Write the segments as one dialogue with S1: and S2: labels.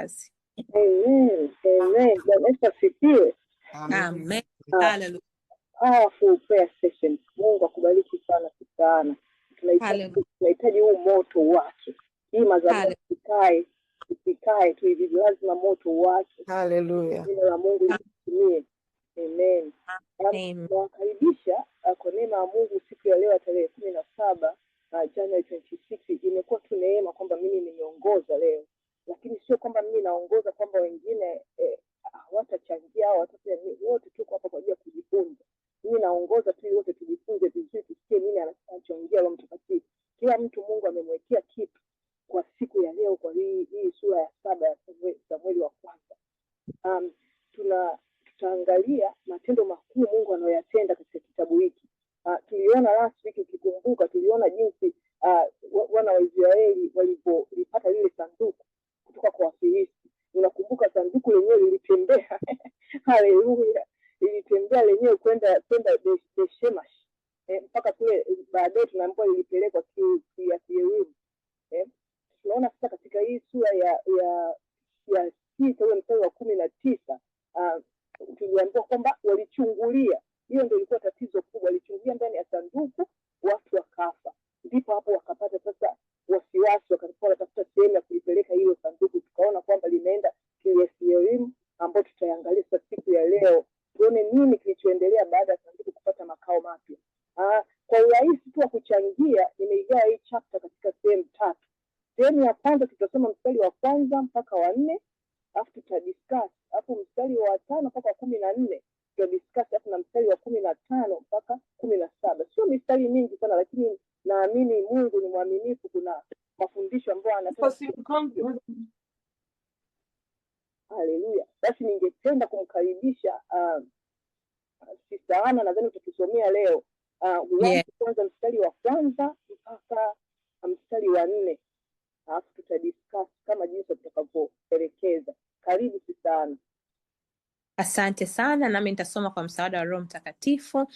S1: kazi.
S2: Amen. Amen. Bwana Yesu asifiwe.
S1: Amen. Hallelujah.
S2: Powerful prayer session. Mungu akubariki sana sana. Tunahitaji huu moto wake. Hii madhabahu isikae tu hivi, lazima moto wake.
S3: Hallelujah.
S2: Jina la Mungu litumie. Amen. Nawakaribisha kwa neema ya Mungu siku ya leo tarehe 17 January 26. Imekuwa tu neema kwamba mimi nimeongoza leo, lakini sio kwamba mimi naongoza kwamba wengine hawatachangia au wote tuko hapa kwa ajili ya kujifunza. Mimi naongoza tu wote tujifunze vizuri, tusikie nini anachangia Roho Mtakatifu. Kila mtu Mungu amemwekea kitu kwa siku ya leo, kwa hii sura ya 7 ya Samueli wa kwanza. Tutaangalia matendo makuu Mungu anayoyatenda katika kitabu hiki. Tuliona last week, ukikumbuka, tuliona jinsi wana wa Israeli walipolipata lile sanduku kutoka kwa Wafilisti. Unakumbuka sanduku lenyewe lilitembea haleluya, lilitembea lenyewe kwenda Beth-Shemesh, mpaka kule baadaye tunaambiwa lilipelekwa Kiriath-Yearimu. Tunaona sasa katika hii sura ya 6 ule mstari wa 19, tuliambiwa kwamba walichungulia. Hiyo ndio ilikuwa tatizo kubwa, walichungulia ndani ya sanduku, watu wakafa. Ndipo hapo wakapata sasa wasiwasi, wakaanza kutafuta sehemu ya kulipeleka hilo sanduku. Tukaona kwamba limeenda Kiriath-Yearimu, ambapo tutaangalia sasa siku ya leo, tuone nini kilichoendelea baada ya sanduku kupata makao mapya. Kwa urahisi tu wa kuchangia, nimeigawa hii chapter katika sehemu 3. Sehemu ya kwanza tutasoma mstari wa 1 mpaka wa 4, alafu tutadiscuss hapo mstari wa 5 mpaka 14, tutadiscuss hapo na mstari wa 15 mpaka 17. Sio mistari mingi sana, lakini naamini Mungu ni mwaminifu. Kuna mafundisho ambayo anataka. Haleluya. Basi ningependa kumkaribisha Sister Ana, nadhani utakisomea leo kwanza mstari wa 1 mpaka mstari wa 4, alafu tutadiscuss kama jinsi tutakavyoelekeza. Karibu Sister Ana.
S1: Asante sana, nami nitasoma kwa msaada wa Roho Mtakatifu.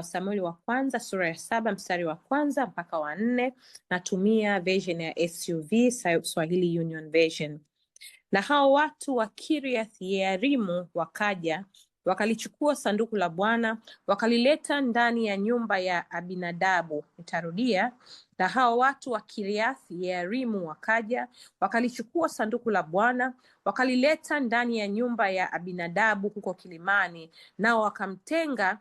S1: Samueli wa kwanza sura ya 7 mstari wa 1 mpaka wa 4. Natumia version ya SUV, Swahili Union Version. Na hao watu wa Kiriath-Yearimu wakaja, wakalichukua sanduku la Bwana, wakalileta ndani ya nyumba ya Abinadabu. Nitarudia. Na hao watu wa Kiriath-Yearimu wakaja, wakalichukua sanduku la Bwana, wakalileta ndani ya nyumba ya Abinadabu huko kilimani, nao wakamtenga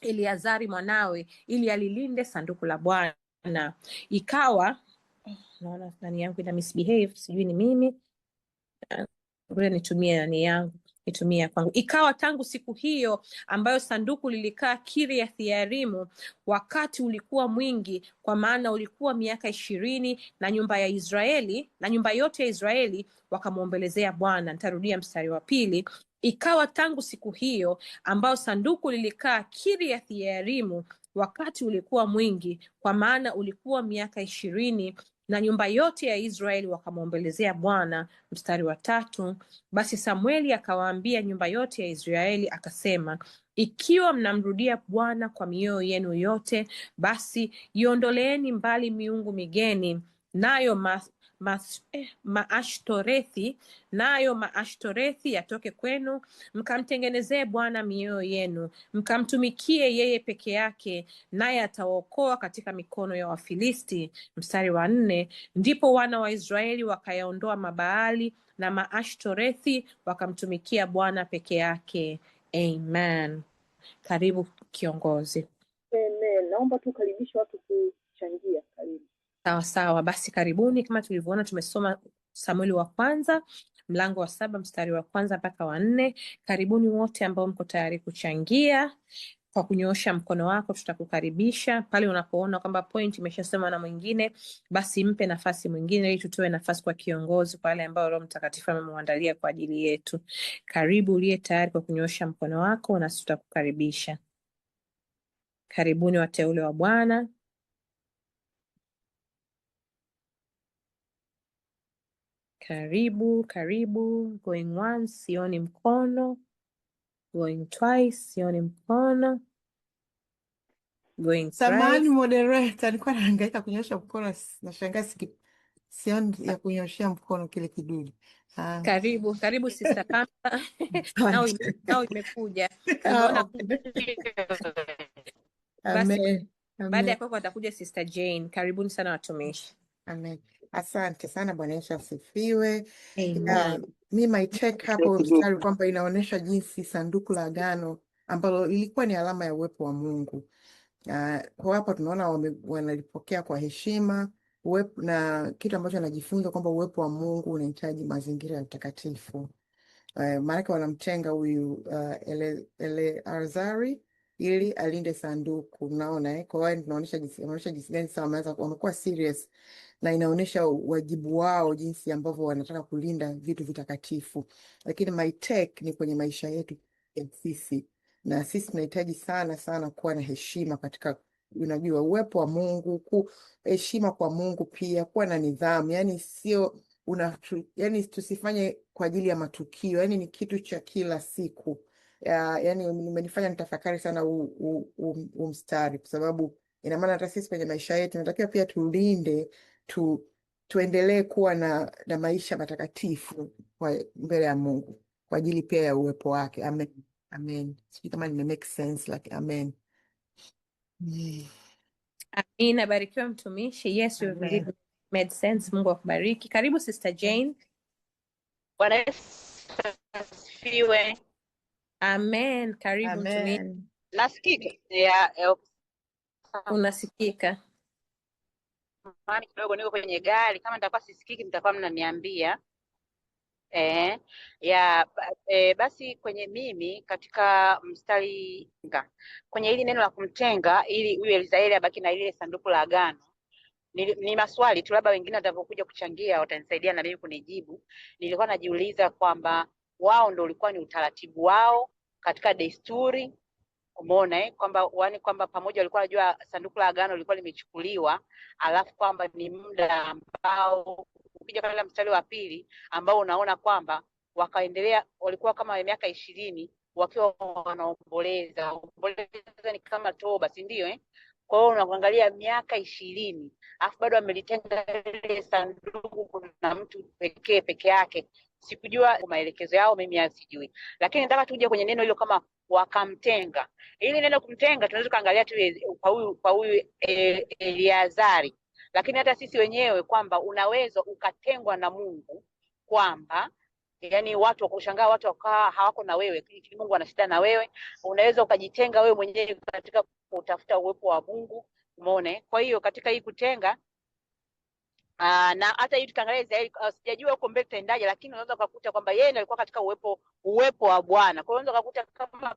S1: Eleazari mwanawe ili alilinde sanduku la Bwana. Ikawa, naona nani yangu ina misbehave, sijui ni mimi. Nitumia kwangu. Ikawa tangu siku hiyo ambayo sanduku lilikaa Kiriath-Yearimu, wakati ulikuwa mwingi, kwa maana ulikuwa miaka 20, na nyumba yote ya Israeli wakamwombelezea Bwana. Nitarudia mstari wa 2. Ikawa tangu siku hiyo ambayo sanduku lilikaa Kiriath-Yearimu, wakati ulikuwa mwingi, kwa maana ulikuwa miaka 20, na nyumba yote ya Israeli wakamwombelezea Bwana. Mstari wa 3. Basi Samueli akawaambia nyumba yote ya Israeli akasema, ikiwa mnamrudia Bwana kwa mioyo yenu yote, basi iondoleeni mbali miungu migeni, nayo maashtorethi yatoke kwenu, mkamtengenezee Bwana mioyo yenu, mkamtumikie yeye peke yake, naye atawaokoa katika mikono ya Wafilisti. Mstari wa 4. Ndipo wana wa Israeli wakayaondoa Mabaali na maashtorethi, wakamtumikia Bwana peke yake. Amen. Karibu kiongozi.
S2: Amen. Naomba tu karibisha watu kuchangia. Karibu.
S1: Sawa, basi karibuni. Kama tulivyoona, tumesoma Samueli wa kwanza mlango wa 7 mstari wa 1 mpaka wa 4. Karibuni wote ambao mko tayari kuchangia kwa kunyoosha mkono wako, tutakukaribisha. Pale unapoona kwamba point imeshasema na mwingine, basi mpe nafasi mwingine, ili tutoe nafasi kwa kiongozi, kwa wale ambao Roho Mtakatifu amemwandalia kwa ajili yetu. Karibu uliye tayari kwa kunyoosha mkono wako, na tutakukaribisha. Karibuni wateule wa Bwana. Karibu. Going once, sioni mkono. Going twice, sioni mkono. Going thrice.
S3: Samahani moderator, nilikuwa nahangaika kunyosha mkono, nashangaa sioni ya kunyoshea mkono kile kidude.
S1: Karibu Sister Pamela.
S3: Asante.
S1: nao imekuja. Nimeona basi
S3: Amen.
S1: baada ya
S3: Amen.
S1: kwako atakuja Sister Jane. Karibuni sana watumishi.
S3: Amen. Asante sana. Bwana Yesu asifiwe.
S1: Amen.
S3: Mi my take hapo mstari kwamba inaonyesha jinsi sanduku la agano ambalo lilikuwa ni alama ya uwepo wa Mungu. Kwa hapa tunaona wanalipokea kwa heshima na kitu ambacho anajifunza kwamba uwepo wa Mungu unahitaji mazingira ya utakatifu. Maanake wanamtenga huyu Eleazari ili alinde sanduku. Unaona kwa hiyo inaonyesha jinsi gani sasa wamekuwa serious, na inaonyesha wajibu wao jinsi ambavyo wanataka kulinda vitu vitakatifu. Lakini my take ni kwenye maisha yetu ya sisi, na sisi tunahitaji sana sana kuwa na heshima katika, unajua, uwepo wa Mungu, heshima kwa Mungu, pia kuwa na nidhamu. Yani sio yani tusifanye kwa ajili ya matukio, yani ni kitu cha kila siku. Yani imenifanya nitafakari sana mstari, kwa sababu ina maana hata sisi kwenye maisha yetu natakiwa pia tulinde, tuendelee kuwa na maisha matakatifu mbele ya Mungu kwa ajili pia ya uwepo wake. Amen. Amen. Sijui kama nime make sense, like amen.
S1: Amina, barikiwa mtumishi. Yes, you really made sense. Mungu akubariki. Karibu Sister Jane.
S4: Bwana Yesu asifiwe.
S1: Amen. Karibu mtumishi.
S3: Amen.
S4: Nasikika?
S1: Unasikika.
S4: Mani kidogo niko kwenye gari, kama nitakuwa sisikiki mtakuwa mnaniambia. Basi kwenye mimi katika mstari kwenye hili neno la kumtenga ili huyu Elizaeli abaki na ile sanduku la agano, ni maswali tu, labda wengine watakapokuja kuchangia watanisaidia na mimi kunijibu. Nilikuwa najiuliza kwamba wao ndio ulikuwa ni utaratibu wao katika desturi, umeona kwamba pamoja walikuwa wanajua sanduku la agano lilikuwa limechukuliwa, alafu kwamba ni muda ambao ukija katika mstari wa pili ambao unaona kwamba wakaendelea, walikuwa kama miaka 20 wakiwa wanaomboleza. Omboleza ni kama toba, si ndio? Kwa hiyo unaangalia miaka 20 alafu bado amelitenga ile sanduku na mtu peke yake. Sikujua maelekezo yao, mimi sijui, lakini nataka tuje kwenye neno hilo kama wakamtenga. Ili neno kumtenga tunaweza kaangalia tu kwa huyu Eliazari, lakini hata sisi wenyewe kwamba unaweza ukatengwa na Mungu, kwamba yani watu wakushangaa, watu wakawa hawako na wewe, Mungu ana shida na wewe. Unaweza ukajitenga wewe mwenyewe katika kutafuta uwepo wa Mungu, umeona? Kwa hiyo katika hii kutenga na hata hii tutaangalia Israeli, sijajua huko mbele tutaendaje, lakini unaweza kukuta kwamba yeye ndiye alikuwa katika uwepo wa Bwana. Kwa hiyo unaweza kukuta kama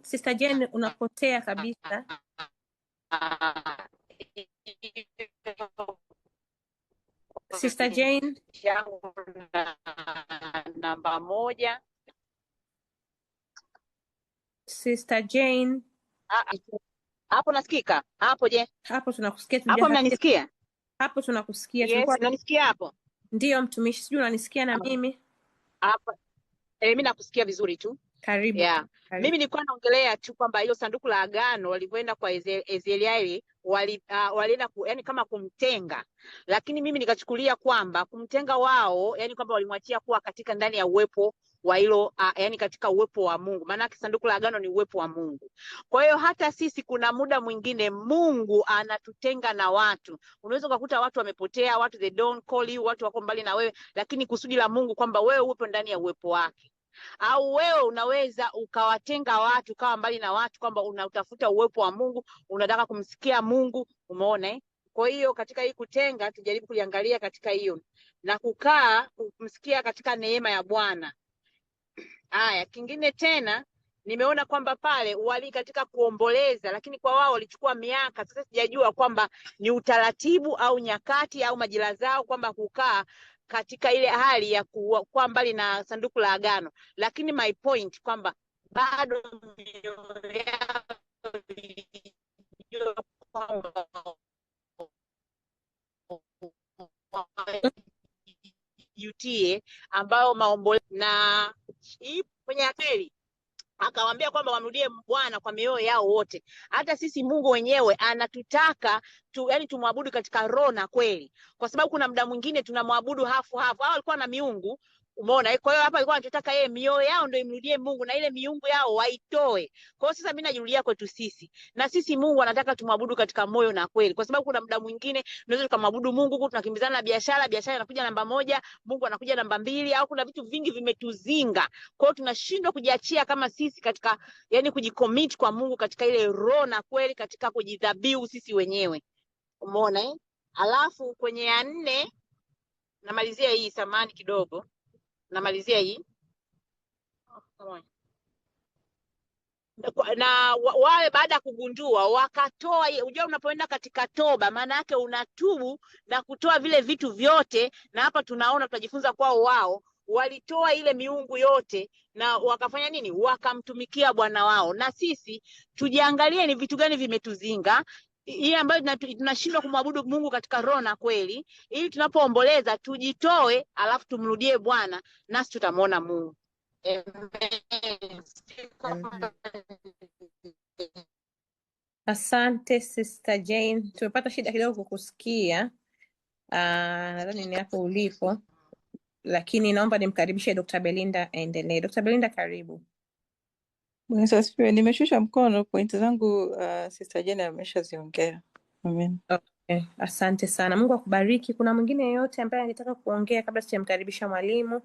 S1: Sister Jane unapotea kabisa. Sister Jane
S4: namba 1.
S1: Sister Jane
S4: hapo nasikika hapo? Je,
S1: hapo tunakusikia?
S4: Hapo mnanisikia?
S1: Hapo tunakusikia.
S4: Yes, unanisikia hapo?
S1: Ndio mtumishi, sijui unanisikia na mimi
S4: hapa? Mimi nakusikia vizuri tu.
S1: Karibu.
S4: Karibu. Mimi nilikuwa naongelea tu kwamba hilo sanduku la agano walivyoenda kwa Ezekieli walienda yani kama kumtenga, lakini mimi nikachukulia kwamba kumtenga wao yani kwamba walimwachia kuwa katika ndani ya uwepo wa hilo yani katika uwepo wa Mungu, maana sanduku la agano ni uwepo wa Mungu. Kwa hiyo hata sisi kuna muda mwingine Mungu anatutenga na watu. Unaweza kukuta watu wamepotea, watu they don't call you, watu wako mbali na wewe, lakini kusudi la Mungu kwamba wewe upo ndani ya uwepo wake. Au wewe unaweza ukawatenga watu, kawa mbali na watu, kwamba unatafuta uwepo wa Mungu, unataka kumsikia Mungu, umeona? Kwa hiyo katika hii kutenga tujaribu kuliangalia katika hiyo na kukaa kumsikia katika neema ya Bwana. Haya, kingine tena nimeona kwamba pale wali katika kuomboleza, lakini kwa wao walichukua miaka. Sasa sijajua kwamba ni utaratibu au nyakati au majira zao kwamba kukaa katika ile hali ya kuwa mbali na sanduku la agano, lakini my point kwamba bado UTA ambao maombolezi na kwenye akili akawaambia kwamba wamrudie Bwana kwa mioyo yao wote. Hata sisi Mungu wenyewe anatutaka yani tumwabudu katika roho na kweli, kwa sababu kuna muda mwingine tunamwabudu hafu. Hao walikuwa na miungu, umeona. Kwa hiyo hapa alikuwa anataka yeye mioyo yao ndio imrudie Mungu na ile miungu yao waitoe. Kwa hiyo sasa mimi najirudia kwetu sisi, na sisi Mungu anataka tumwabudu katika moyo na kweli, kwa sababu kuna muda mwingine tunaweza tukamwabudu Mungu huku tunakimbizana na biashara inakuja namba 1, Mungu anakuja namba 2, au kuna vitu vingi vimetuzinga. Kwa hiyo tunashindwa kujiachia kama sisi katika, yani kujicommit kwa Mungu katika ile roho na kweli, katika kujidhabihu sisi wenyewe, umeona eh? Alafu kwenye ya 4 namalizia hii, samani kidogo, namalizia hii na wale baada ya kugundua wakatoa. Unajua, unapoenda katika toba, maana yake unatubu na kutoa vile vitu vyote, na hapa tunaona tunajifunza kwao, wao walitoa ile miungu yote na wakafanya nini? Wakamtumikia Bwana wao. Na sisi tujiangalie ni vitu gani vimetuzinga, hii ambayo tunashindwa kumwabudu Mungu katika roho na kweli, ili tunapoomboleza tujitoe, alafu tumrudie Bwana, nasi tutamwona Mungu.
S3: Amen.
S1: Asante Sister Jane, tumepata shida kidogo kukusikia. Nadhani ni hapo ulipo, lakini naomba nimkaribishe Dr. Belinda aendelee. Dr. Belinda, karibu.
S5: Bwana Yesu asifiwe. Nimeshusha mkono, pointi zangu Sister Jane ameshaziongea. Amen.
S1: Okay, asante sana. Mungu akubariki. Kuna mwingine yeyote ambaye angetaka kuongea kabla sijamkaribisha mwalimu?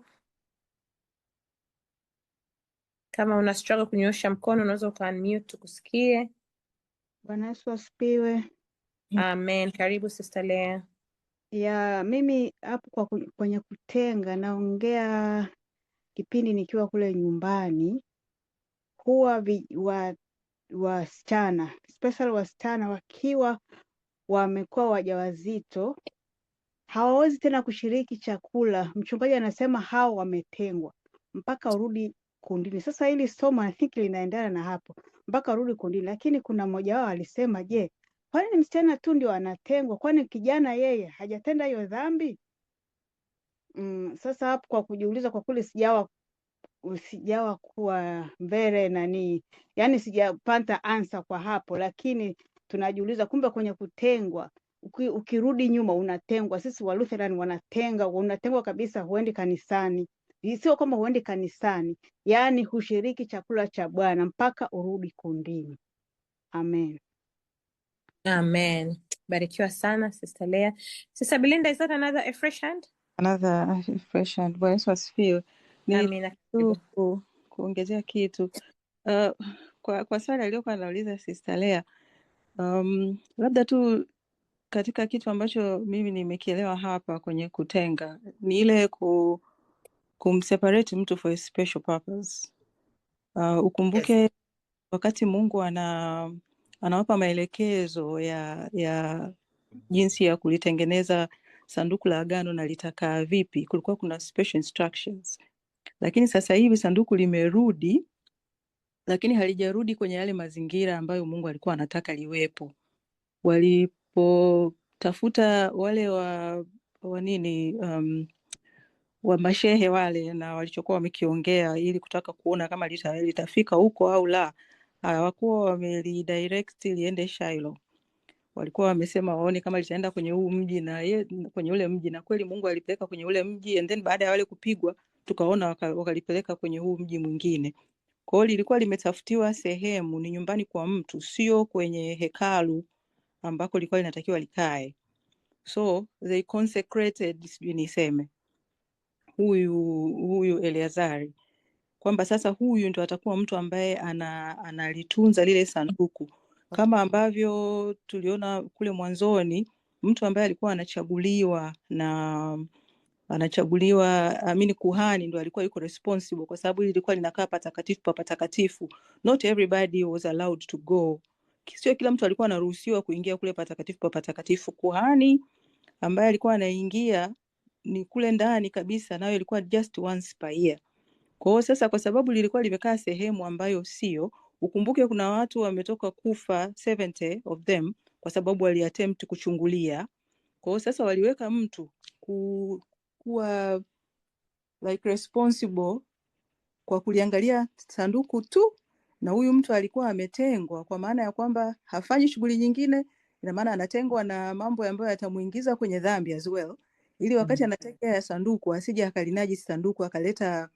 S1: Kama una struggle kunyoosha mkono, unaweza uka-unmute tukusikie.
S6: Bwana Yesu asifiwe.
S1: Amen. Karibu Sister Lea.
S6: Ya mimi hapo kwenye kutenga naongea kipindi nikiwa kule nyumbani, huwa wasichana especially wasichana wakiwa wamekuwa wajawazito hawawezi tena kushiriki chakula. Mchungaji anasema hao wametengwa mpaka urudi kundini. Sasa hili somo I think linaendana na hapo, mpaka urudi kundini. Lakini kuna mmoja wao alisema, je, kwani msichana tu ndio anatengwa? Kwani kijana yeye hajatenda hiyo dhambi? Sasa hapo kwa kujiuliza, kwa kweli sijawa kuwa mbele nani, yani sijapata answer kwa hapo, lakini tunajiuliza kumbe kwenye kutengwa, ukirudi nyuma unatengwa. Sisi wa Lutheran unatengwa kabisa, huendi kanisani. Sio kama huendi kanisani, yani hushiriki chakula cha Bwana mpaka urudi kundini. Amen.
S1: Amen. Barikiwa sana Sister Lea. Sister Belinda, is that another a fresh hand?
S5: Another fresh hand. Bwana Yesu asifiwe.
S1: Amina.
S5: Ni kuongezea kitu kwa swali aliyokuwa anauliza Sister Lea, labda tu katika kitu ambacho mimi nimekielewa hapa kwenye kutenga ni ile kumseparate mtu for a special purpose. Ukumbuke
S3: Yes.
S5: wakati Mungu anawapa maelekezo ya jinsi ya kulitengeneza sanduku la agano na litakaa vipi, kulikuwa kuna special instructions. Lakini sasa hivi sanduku limerudi, lakini halijarudi kwenye yale mazingira ambayo Mungu alikuwa anataka liwepo. Walipotafuta wale wa mashehe wale na walichokuwa wamekiongea ili kutaka kuona kama litafika huko au la, hawakuwa wamelidirect liende Shiloh. Walikuwa wamesema waone kama litaenda kwenye huu mji na kwenye ule mji, na kweli Mungu alipeleka kwenye ule mji, and then baada ya wale kupigwa tukaona wakalipeleka kwenye huu mji mwingine. Kwa hiyo lilikuwa limetafutiwa sehemu, ni nyumbani kwa mtu, sio kwenye hekalu ambako lilikuwa linatakiwa likae. So they consecrated, sijui niseme, huyu Eleazari, kwamba sasa huyu ndo atakuwa mtu ambaye analitunza lile sanduku, kama ambavyo tuliona kule mwanzoni, mtu ambaye alikuwa anachaguliwa kuhani ndo alikuwa yuko responsible, kwa sababu ilikuwa linakaa patakatifu pa patakatifu. Not everybody was allowed to go. Sio kila mtu alikuwa anaruhusiwa kuingia kule patakatifu pa patakatifu. Kuhani ambaye alikuwa anaingia ni kule ndani kabisa, nayo ilikuwa just once per year. Kwa hiyo sasa, kwa sababu lilikuwa limekaa sehemu ambayo sio, ukumbuke kuna watu wametoka kufa 70 of them kwa sababu waliattempt kuchungulia. Kwa hiyo sasa waliweka mtu kuwa like responsible kwa kuliangalia sanduku tu na huyu mtu alikuwa ametengwa kwa maana ya kwamba hafanyi shughuli nyingine, ina maana anatengwa na mambo ambayo yatamuingiza kwenye dhambi as well, ili wakati anatekea ya sanduku asije akalinajisi sanduku akaleta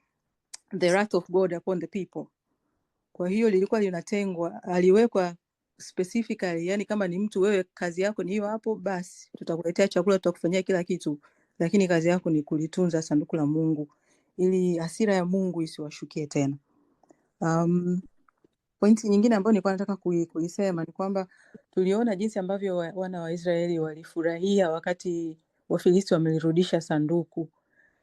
S5: the wrath of God upon the people. Kwa hiyo lilikuwa linatengwa, aliwekwa specifically, yani kama ni mtu wewe kazi yako ni hiyo hapo, basi tutakuletea chakula, tutakufanyia kila kitu, lakini kazi yako ni kulitunza sanduku la Mungu ili hasira ya Mungu isiwashukie tena. Pointi nyingine ambayo nilikuwa nataka kuisema ni kwamba tuliona jinsi ambavyo wana wa Israeli walifurahia wakati Wafilisti wamelirudisha sanduku,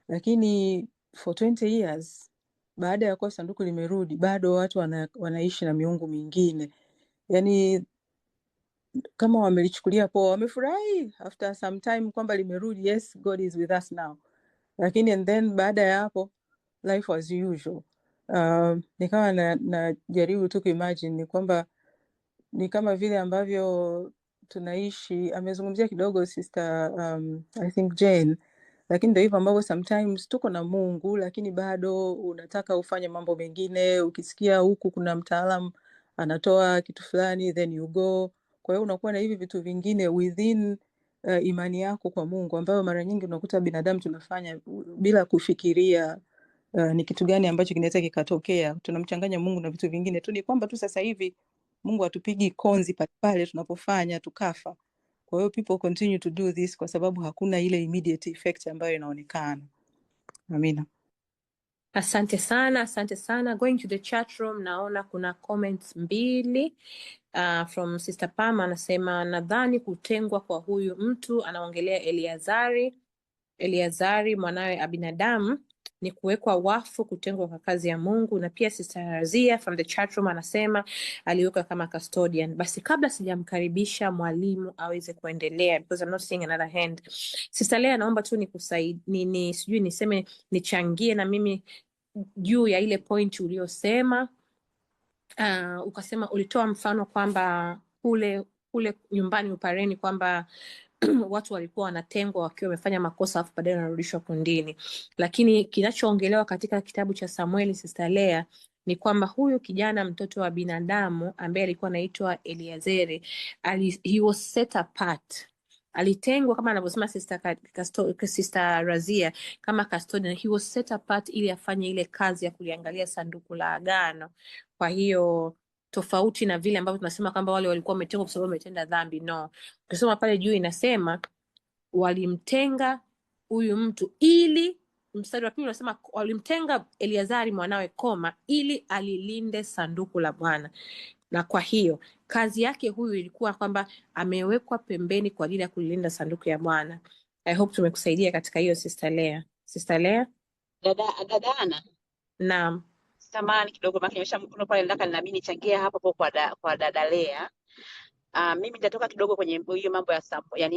S5: lakini for 20 years baada ya kuwa sanduku limerudi bado watu wanaishi na miungu mingine. Yani kama wamelichukulia poa, wamefurahi after some time kwamba limerudi, yes God is with us now, lakini and then baada ya hapo life as usual. Nikawa na jaribu tu kuimagine ni kwamba ni kama vile ambavyo tunaishi, amezungumzia kidogo sister I think Jane, lakini ndio hivyo ambavyo sometimes tuko na Mungu lakini bado unataka ufanye mambo mengine, ukisikia huku kuna mtaalamu anatoa kitu fulani then you go. Kwa hiyo unakuwa na hivi vitu vingine within imani yako kwa Mungu ambayo mara nyingi unakuta binadamu tunafanya bila kufikiria ni kitu gani ambacho kinaweza kikatokea. Tunamchanganya Mungu na vitu vingine tu. Ni kwamba tu sasa hivi Mungu atupigi konzi pale tunapofanya tukafa. Kwa hiyo people continue to do this kwa sababu hakuna ile immediate effect ambayo inaonekana. Amina.
S1: Asante sana, asante sana. Going to the chat room, naona kuna comments mbili. From Sister Pama anasema nadhani kutengwa kwa huyu mtu, anaongelea Eliazari mwanawe Abinadamu, ni kuwekwa wafu, kutengwa kwa kazi ya Mungu. Na pia Sister Razia from the chat room anasema aliwekwa kama custodian. Basi kabla sijamkaribisha mwalimu aweze kuendelea, because I'm not seeing another hand, Sister Lea naomba tu sijui niseme nichangie na mimi juu ya ile point uliyosema. Ukasema, ulitoa mfano kwamba kule nyumbani Upareni kwamba watu walikuwa wanatengwa wakiwa wamefanya makosa afu baadaye wanarudishwa kundini, lakini kinachoongelewa katika kitabu cha Samueli, Sister Lea, ni kwamba huyu kijana mtoto wa binadamu ambaye alikuwa anaitwa Eliazeri, he was set apart, alitengwa kama anavyosema Sister Razia kama custodian. He was set apart ili afanye ile kazi ya kuliangalia sanduku la agano. Kwa hiyo tofauti na vile ambavyo tunasema kwamba wale walikuwa wametengwa kwa sababu wametenda dhambi, no. Ukisoma pale juu inasema walimtenga huyu mtu ili, mstari wa pili unasema walimtenga Eliazari mwanawe ili alilinde sanduku la Bwana. Na kwa hiyo kazi yake huyu ilikuwa kwamba amewekwa pembeni kwa ajili ya kulilinda sanduku ya Bwana. I hope tumekusaidia katika hiyo Sister Lea. Sister Lea?
S4: Dada Ana.
S1: Naam.
S4: Samahani kidogo maana nimesha mkono pale, nataka na mimi nichangie hapo kwa dada Lea. Mimi nitatoka kidogo kwenye hiyo mambo ya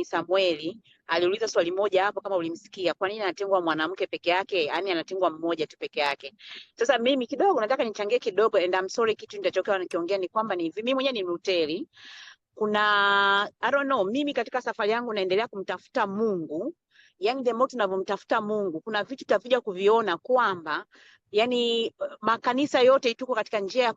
S4: Samueli. Aliuliza swali moja hapo kama ulimsikia, kwa nini anatengwa mwanamke peke yake? Yaani anatengwa mmoja tu peke yake. Sasa mimi kidogo nataka nichangie kidogo, and I'm sorry kitu nitachokewa nikiongea ni kwamba mimi mwenyewe ni Mluteri. Kuna I don't know, mimi katika safari yangu naendelea kumtafuta Mungu. Yaani the more tunavyomtafuta Mungu, kuna vitu tutakuja kuviona kwamba yani makanisa yote tuko katika njia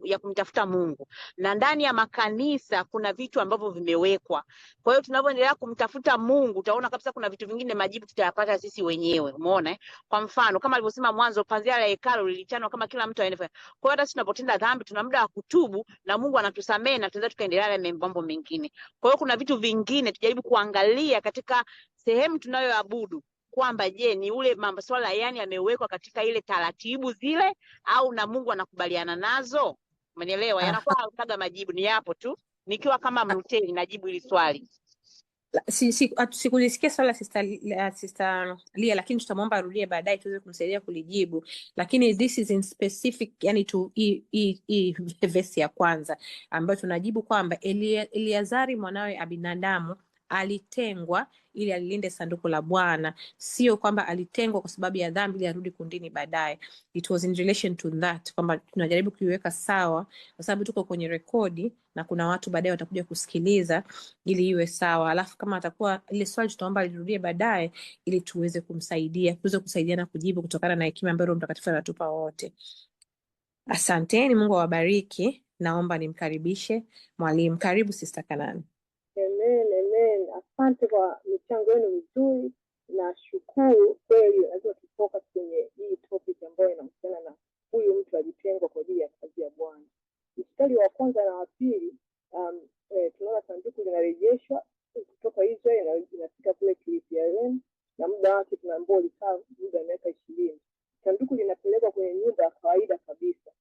S4: ya kumtafuta Mungu, na ndani ya makanisa kuna vitu ambavyo vimewekwa. Kwa hiyo tunapoendelea kumtafuta Mungu utaona kabisa kuna vitu vingine majibu tutayapata sisi wenyewe. Umeona? Kwa mfano kama alivyosema mwanzo, pazia la hekalu lilichanwa kama kila mtu aende. Kwa hiyo hata sisi tunapotenda dhambi tuna muda wa kutubu na Mungu anatusamehe na tunaweza tukaendelea na mambo mengine. Kwa hiyo kuna vitu vingine tujaribu kuangalia katika sehemu tunayoabudu kwamba je, ni ule masuala yani yamewekwa katika ile taratibu zile au na Mungu anakubaliana nazo? Umenielewa? Yanakuwa hakuna majibu, ni hapo tu. Nikiwa kama Mluteri najibu hili swali.
S1: Sikulisikia swala Sister Lia, lakini tutamwomba arudie baadaye tuweze kumsaidia kulijibu. Lakini this is in specific, yani tu verse ya kwanza ambayo tunajibu kwamba Eliazari mwanawe Abinadamu alitengwa ili alilinde sanduku la Bwana, sio kwamba alitengwa kwa sababu ya dhambi ili arudi kundini baadaye. It was in relation to that, kwamba tunajaribu kuiweka sawa kwa sababu tuko kwenye rekodi na kuna watu baadaye watakuja kusikiliza ili iwe sawa. Alafu kama atakuwa ile swali tutaomba alirudie baadaye ili tuweze kusaidiana kujibu kutokana na hekima ambayo Roho Mtakatifu anatupa wote. Asanteni, Mungu awabariki. Naomba nimkaribishe mwalimu. Karibu Sister Kanani.
S2: Amen. Asante kwa michango yenu mizuri. Nashukuru kweli, lazima tufocus kwenye hii topic ambayo inahusiana na huyu mtu alitengwa kwa ajili ya kazi ya Bwana. Mstari wa kwanza na wa pili, tunaona sanduku linarejeshwa kutoka Israeli na inafika kule Yerusalemu, na muda wake tunaambiwa ulikaa muda wa miaka 20. Sanduku linapelekwa kwenye nyumba ya kawaida kabisa,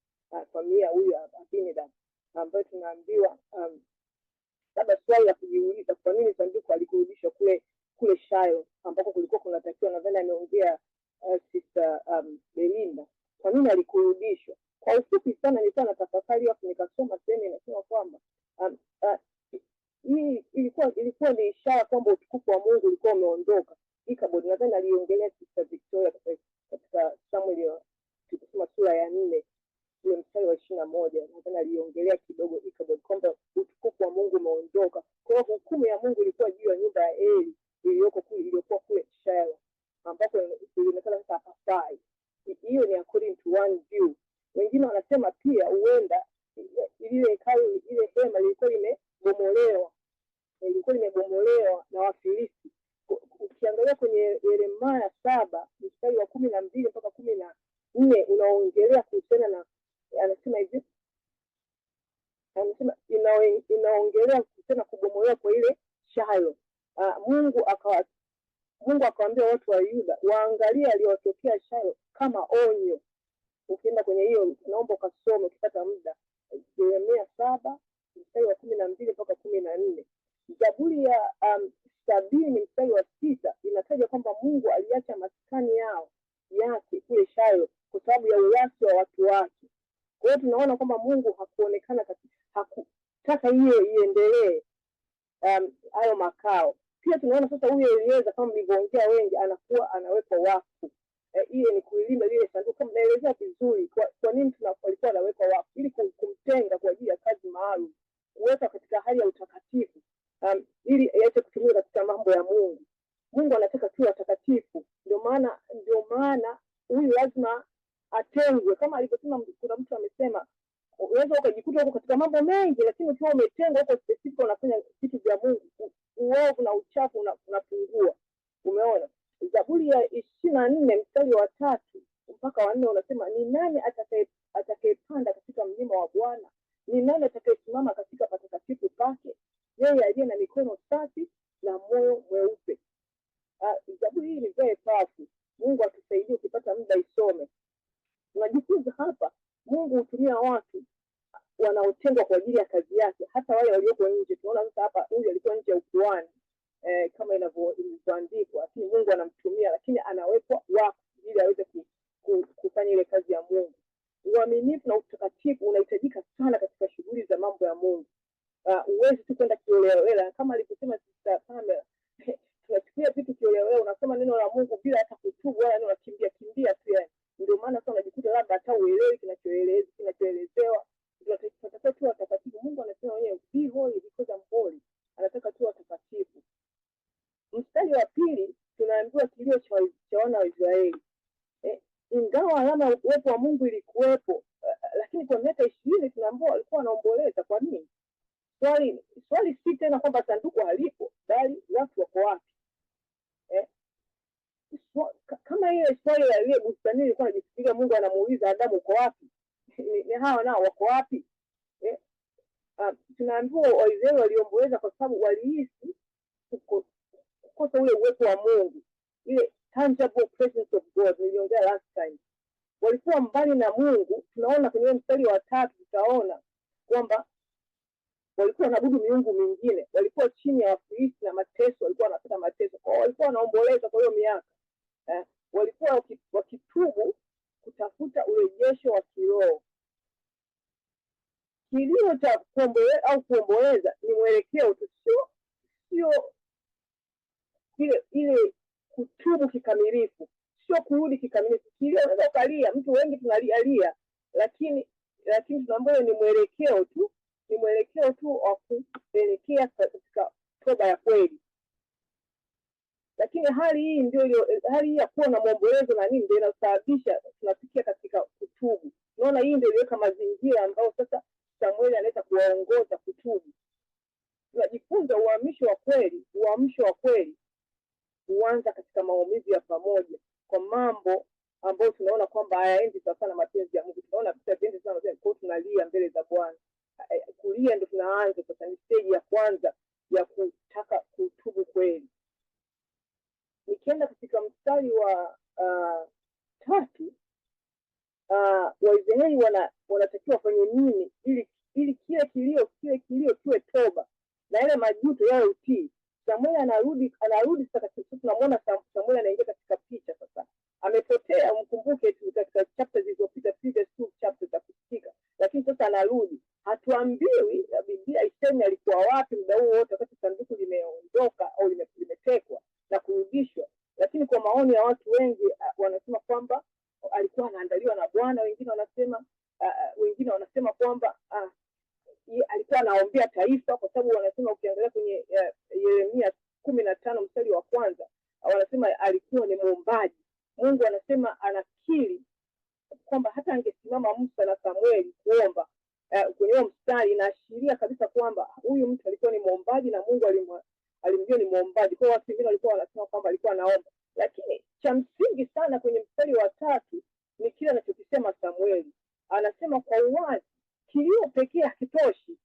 S2: familia huyu Abinadab, ambayo tunaambiwa labda swali la kujiuliza, kwa nini sanduku alikurudishwa kule Shiloh ambako kulikuwa kunatakiwa, nadhani ameongea Sister Belinda, kwa nini alikurudishwa? Kwa ufupi sana nilikuwa natafakari hapo, nikasoma sehemu inasema kwamba hii ilikuwa ni ishara kwamba utukufu wa Mungu ulikuwa umeondoka Ichabod. Nadhani aliongelea Sister Victoria katika Samuel tukisoma sura ya 4 ule mstari wa 21, nadhani aliongelea kidogo Ichabod kwamba utukufu wa Mungu umeondoka. Kwa hiyo hukumu ya Mungu ilikuwa juu ya nyumba ya Eli iliyokuwa kule Shiloh, ambapo ilionekana sasa hapafai. Hiyo ni according to one view. Wengine wanasema pia huenda ile hema ilikuwa limebomolewa na Wafilisti. Ukiangalia kwenye Yeremia 7 mstari wa 12 mpaka 14 unaongelea kuhusiana na, anasema hivi, inaongelea kuhusiana kubomolewa kwa ile Shiloh. Mungu akawaambia watu wa Yuda waangalie aliyotokea Shiloh kama onyo. Ukienda kwenye hiyo, naomba ukasome ukipata muda, Yeremia 7 mstari wa 12 mpaka 14. Zaburi ya 70 mstari wa 6 inataja kwamba Mungu aliacha maskani yake kule Shiloh kwa sababu ya uasi wa watu wake. Kwa hiyo tunaona kwamba Mungu hakuonekana hakutaka hiyo iendelee hayo makao. Pia tunaona sasa huyo Elieza, kama mlivyoongea wengi, anakuwa anawekwa wakfu. Hiyo ni kuilinda lile sanduku, kama naelezea vizuri kwa nini walikuwa anawekwa wakfu, ili kumtenga kwa ajili ya kazi maalum, kuweka katika hali ya utakatifu, ili aweze kutumika katika mambo ya Mungu. Mungu anataka tu watakatifu, ndio maana huyu lazima atengwe. Kama alivyosema, kuna mtu amesema unaweza ukajikuta huko katika mambo mengi, lakini ukiwa umetengwa huko specific unafanya vitu vya Mungu, uovu na uchafu unapungua. Umeona Zaburi ya 24 mstari wa 3 mpaka wa 4 unasema, ni nani atakayepanda katika mlima wa Bwana? Ni nani atakayesimama katika patakatifu pake? Yeye aliye na mikono safi na moyo mweupe. Zaburi hii ni very powerful. Mungu atusaidie, ukipata muda isome. Tunajifunza hapa Mungu hutumia watu wanaotengwa kwa ajili ya kazi yake, hata wale walioko nje. Tunaona sasa hapa huyu alikuwa nje ya ukuhani kama inavyoandikwa, lakini Mungu anamtumia, lakini anawekwa wakfu ili aweze kufanya ile kazi ya Mungu. Uaminifu na utakatifu unahitajika sana katika shughuli za mambo ya Mungu. Uwezi tu kwenda kiolewela kama alivyosema Sister Pamela. Tunasikia vitu kiolewela, unasoma neno la Mungu bila hata kutubu, wala unakimbia tu. Ndio maana sasa unajikuta labda hata uelewi kinachoelezewa. Tunataka tu watakatifu. Mungu anasema yeye, be holy because I'm holy. Anataka tu watakatifu. Mstari wa 2 tunaambiwa kilio cha wana wa Israeli. Ingawa alama ya uwepo wa Mungu ilikuwepo, lakini kwa miaka 20 tunaambiwa walikuwa wanaomboleza. Kwa nini? Swali si tena kwamba sanduku halipo, bali watu wako wapi? Kama ile swali la ile bustani ilikuwa inajifikiria, Mungu anamuuliza Adamu, uko wapi? Ni hawa nao wako wapi? Tunaambiwa Waisraeli waliomboleza kwa sababu walihisi kukosa ule uwepo wa Mungu, ile tangible presence of God. Niliongea last time, walikuwa mbali na Mungu. Tunaona kwenye mstari wa 3 tutaona kwamba walikuwa wanaabudu miungu mingine, walikuwa chini ya Wafilisti na mateso, walikuwa wanapata mateso. Kwa walikuwa wanaomboleza kwa hiyo miaka. Walikuwa wakitubu kutafuta urejesho wa kiroho. Kilio cha kuomboleza ni mwelekeo tu, sio ile kutubu kikamilifu, sio kurudi kikamilifu. Kilio unaweza ukalia, mtu wengi tunalia, lakini tunaambiwa ni mwelekeo tu wa kuelekea katika toba ya kweli. Lakini hali hii ya kuwa na maombolezo na nini ndio inasababisha tunafikia katika kutubu. Unaona, hii ndio iliweka mazingira ambayo sasa Samueli anaweza kuwaongoza kutubu. Tunajifunza uhamisho wa kweli. Uhamisho wa kweli huanza katika maumivu ya pamoja kwa mambo ambayo tunaona kwamba hayaendi sawa na mapenzi ya Mungu. Tunaona pia hayaendi sawa na mapenzi, kwa tunalia mbele za Bwana. Kulia ndio tunaanza sasa, ni stage ya kwanza ya kutaka kutubu kweli. Nikienda katika mstari wa 3, Waisraeli wanatakiwa kufanya nini ili kile kilio kiwe toba na yale majuto yawe utii. Samueli anarudi sasa. Tunamwona Samueli anaingia katika picha sasa. Amepotea, mkumbuke tu katika chapter zilizopita, previous 2 chapters za kusikika, lakini sasa anarudi. Hatuambiwi Biblia iseme alikuwa wapi muda huo wote wakati sanduku limeondoka au limetekwa na kurudishwa, lakini kwa maoni ya watu wengi wanasema kwamba alikuwa anaandaliwa na Bwana. Wengine wanasema kwamba alikuwa anaombea taifa, kwa sababu wanasema ukiangalia kwenye Yeremia 15 mstari wa 1 wanasema alikuwa ni muombaji. Mungu anasema, anakiri kwamba hata angesimama Musa na Samueli kuomba kwenye huo mstari, inaashiria kabisa kwamba huyu mtu alikuwa ni muombaji na Mungu alimjua ni muombaji. Kwa watu wengine walikuwa wanasema kwamba alikuwa anaomba, lakini cha msingi sana kwenye mstari wa 3 ni kile anachokisema Samueli. Anasema kwa uwazi, kilio pekee hakitoshi.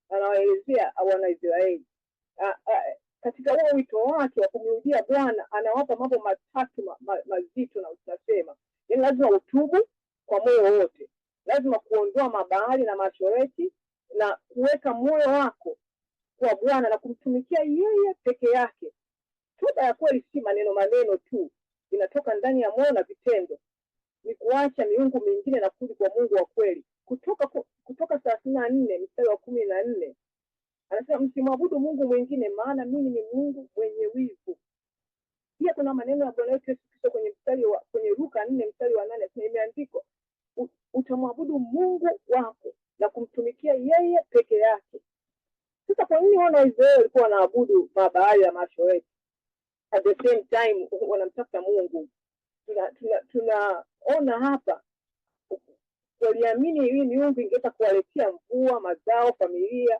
S2: Anawaelezea wana Israeli katika huo wito wake wa kumrudia Bwana, anawapa mambo matatu mazito, na tunasema yaani lazima utubu kwa moyo wote, lazima kuondoa mabahari na mashoreti na kuweka moyo wako kwa Bwana na kumtumikia yeye peke yake. Toba ya kweli si maneno tu, inatoka ndani ya moyo na vitendo. Ni kuacha miungu mingine na kurudi kwa Mungu wa kweli. Kutoka 34 mstari wa 14 anasema, msimwabudu Mungu mwingine, maana mimi ni Mungu mwenye wivu. Pia kuna maneno ya Bwana wetu Yesu Kristo kwenye Luka 4 mstari wa 8, imeandikwa, utamwabudu Mungu wako na kumtumikia yeye peke yake. Sasa kwa nini wana wa Israeli walikuwa wanaabudu mabahari ya mashoreti at the same time wanamtafuta Mungu? Tunaona hapa waliamini hii miungu ingeweza kuwaletea mvua, mazao, familia,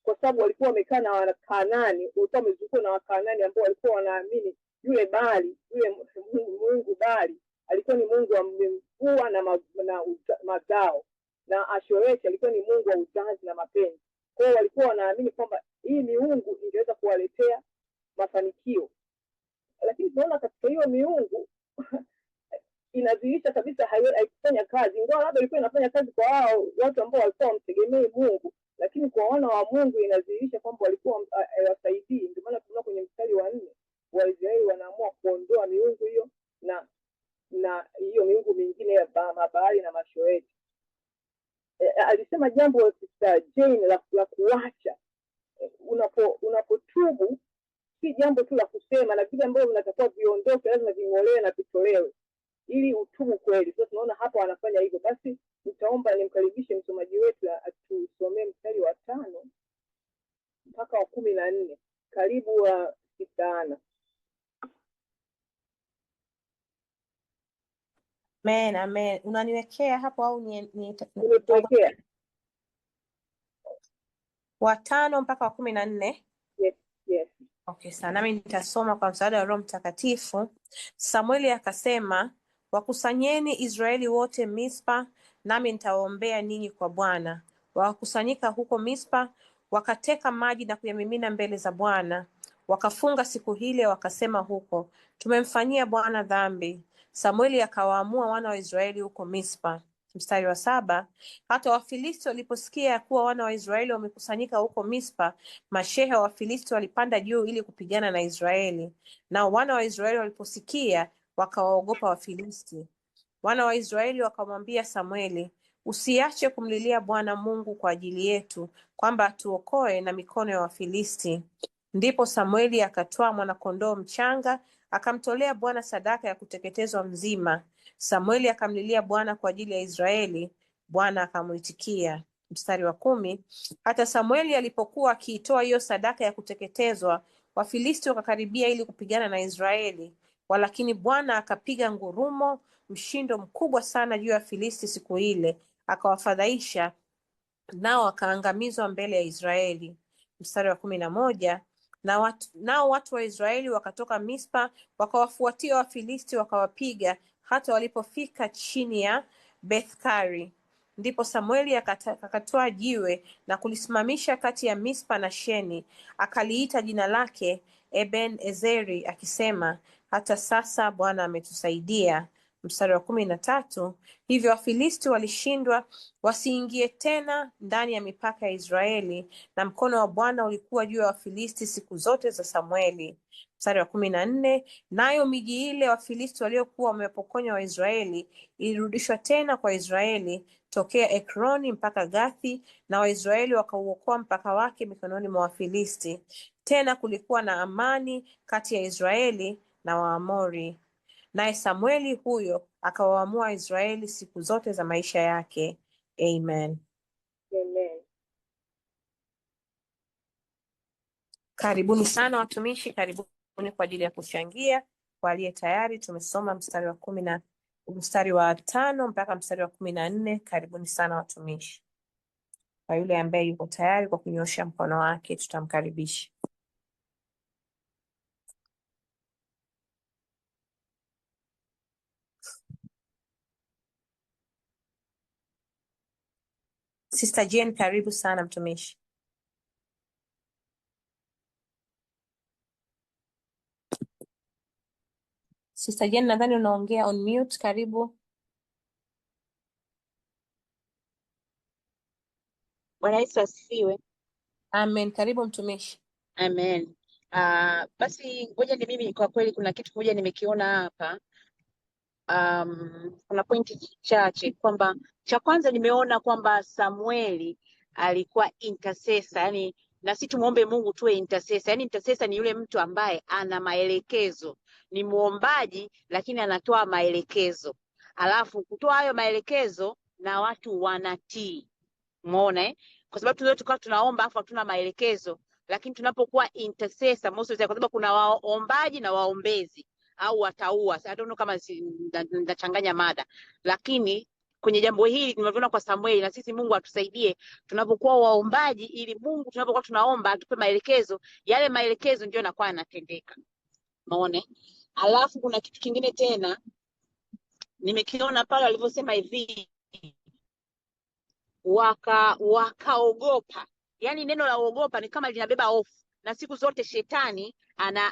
S2: kwa sababu walikuwa wamekaa na Wakanaani, walikuwa wamezungukwa na Wakanaani ambao walikuwa wanaamini yule Baali, yule Mungu Baali alikuwa ni Mungu wa mvua na mazao, na Ashoreti alikuwa ni Mungu wa uzazi na mapenzi. Kwa hiyo walikuwa wanaamini kwamba hii miungu ingeweza kuwaletea mafanikio, lakini tunaona katika hiyo miungu inadhihirisha kabisa haikufanya kazi, ingawa labda ilikuwa inafanya kazi kwa wao watu ambao walikuwa wamtegemei Mungu, lakini kwa wana wa Mungu inadhihirisha kwamba walikuwa wasaidii. Ndio maana tunaona kwenye mstari wa 4 Waisraeli wanaamua kuondoa miungu hiyo na hiyo miungu mingine ya mabahari na mashoreti. Alisema jambo Jane la kuacha. Unapotubu si jambo tu la kusema, na vile ambavyo vinatakiwa viondoke lazima ving'olewe na vitolewe ili utubu kweli. Sasa tunaona hapa wanafanya hivyo. Basi nitaomba nimkaribishe msomaji wetu atusomee mstari wa 5 mpaka wa 14. Karibu Sister Anna.
S1: Amen. Unaniwekea hapo au
S2: Nimekuwekea
S1: wa 5 mpaka wa 14?
S2: Yes.
S1: Okay, sana nami nitasoma kwa msaada wa Roho Mtakatifu. Samueli akasema, wakusanyeni Israeli wote Mispa, nami nitawaombea ninyi kwa Bwana. Wakakusanyika huko Mispa, wakateka maji na kuyamimina mbele za Bwana. Wakafunga siku ile, wakasema huko, tumemfanyia Bwana dhambi. Samueli akawaamua wana wa Israeli huko Mispa. Mstari wa 7, hata Wafilisti waliposikia ya kuwa wana wa Israeli wamekusanyika huko Mispa, mashehe wa Wafilisti walipanda juu ili kupigana na Israeli. Nao wana wa Israeli waliposikia wakawaogopa Wafilisti. Wana wa Israeli wakamwambia Samueli, usiache kumlilia Bwana Mungu kwa ajili yetu, kwamba atuokoe na mikono ya Wafilisti. Ndipo Samueli akatwaa mwana-kondoo mchanga, akamtolea Bwana sadaka ya kuteketezwa mzima. Samueli akamlilia Bwana kwa ajili ya Israeli, Bwana akamuitikia. Mstari wa 10, hata Samueli alipokuwa akiitoa hiyo sadaka ya kuteketezwa, Wafilisti wakakaribia ili kupigana na Israeli. Walakini Bwana akapiga ngurumo, mshindo mkubwa sana juu ya Filisti siku ile, akawafadhaisha, nao wakaangamizwa mbele ya Israeli. Mstari wa 11, nao watu wa Israeli wakatoka Mispa wakawafuatia Wafilisti wakawapiga hata walipofika chini ya Bethkari. Ndipo Samueli akatoa jiwe na kulisimamisha kati ya Mispa na Sheni, akaliita jina lake Eben-Ezeri, akisema, hata sasa Bwana ametusaidia. Mstari wa 13, hivyo Wafilisti walishindwa wasiingie tena ndani ya mipaka ya Israeli, na mkono wa Bwana ulikuwa juu ya Wafilisti siku zote za Samueli. Mstari wa 14, nayo miji ile Wafilisti waliokuwa wamepokonywa Waisraeli ilirudishwa tena kwa Israeli tokea Ekroni mpaka Gathi, na Waisraeli wakauokoa mpaka wake mikononi mwa Wafilisti. Tena kulikuwa na amani kati ya Israeli na Waamori. Naye Samueli huyo akawaamua Israeli siku zote za maisha yake. Amen.
S2: Amen.
S1: Karibuni sana watumishi, karibuni kwa ajili ya kuchangia. Kwa aliye tayari, tumesoma mstari wa 5 mpaka mstari wa 14. Karibuni sana watumishi. Kwa yule ambaye yuko tayari kwa kunyosha mkono wake, tutamkaribisha. Sister Jane, karibu sana mtumishi. Sister Jane, nadhani unaongea on mute. Karibu.
S4: Bwana Yesu asifiwe.
S1: Amen. Karibu mtumishi.
S4: Amen. Basi ngoja ni mimi, kwa kweli kuna kitu moja nimekiona hapa. Kuna pointi chache, kwamba cha kwanza nimeona kwamba Samueli alikuwa intercessor, yani na sisi tumuombe Mungu tuwe intercessor. Yani intercessor ni yule mtu ambaye ana maelekezo, ni muombaji lakini anatoa maelekezo, alafu kutoa hayo maelekezo na watu wanatii. Umeona Kwa sababu tunaweza tukawa tunaomba afu hatuna maelekezo, lakini tunapokuwa intercessor kwa sababu kuna waombaji na waombezi au wataua. I don't know kama ndachanganya mada, lakini kwenye jambo hili tunavyoona kwa Samueli, na sisi Mungu atusaidie tunapokuwa waombaji, ili Mungu tunapokuwa tunaomba atupe maelekezo, yale maelekezo ndio yanakuwa yanatendeka. Umeona? Alafu kuna kitu kingine tena nimekiona pale alivyosema hivi, wakaogopa. Yani neno la ogopa ni kama linabeba hofu, na siku zote shetani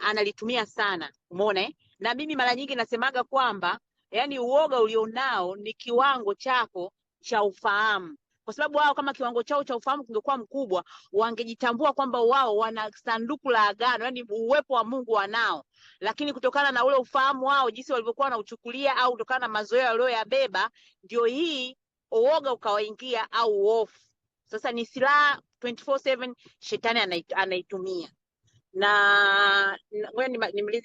S4: analitumia sana. Umeona Na mimi mara nyingi nasemaga kwamba yani uoga ulionao ni kiwango chako cha ufahamu, kwa sababu wao kama kiwango chao cha ufahamu kingekuwa mkubwa, wangejitambua kwamba wao wana sanduku la agano, yani uwepo wa Mungu wanao, lakini kutokana na ule ufahamu wao jinsi walivyokuwa wanauchukulia, au kutokana na mazoea walioyabeba, ndio hii uoga ukawaingia au hofu. Sasa ni silaha 24/7 shetani anaitumia. Na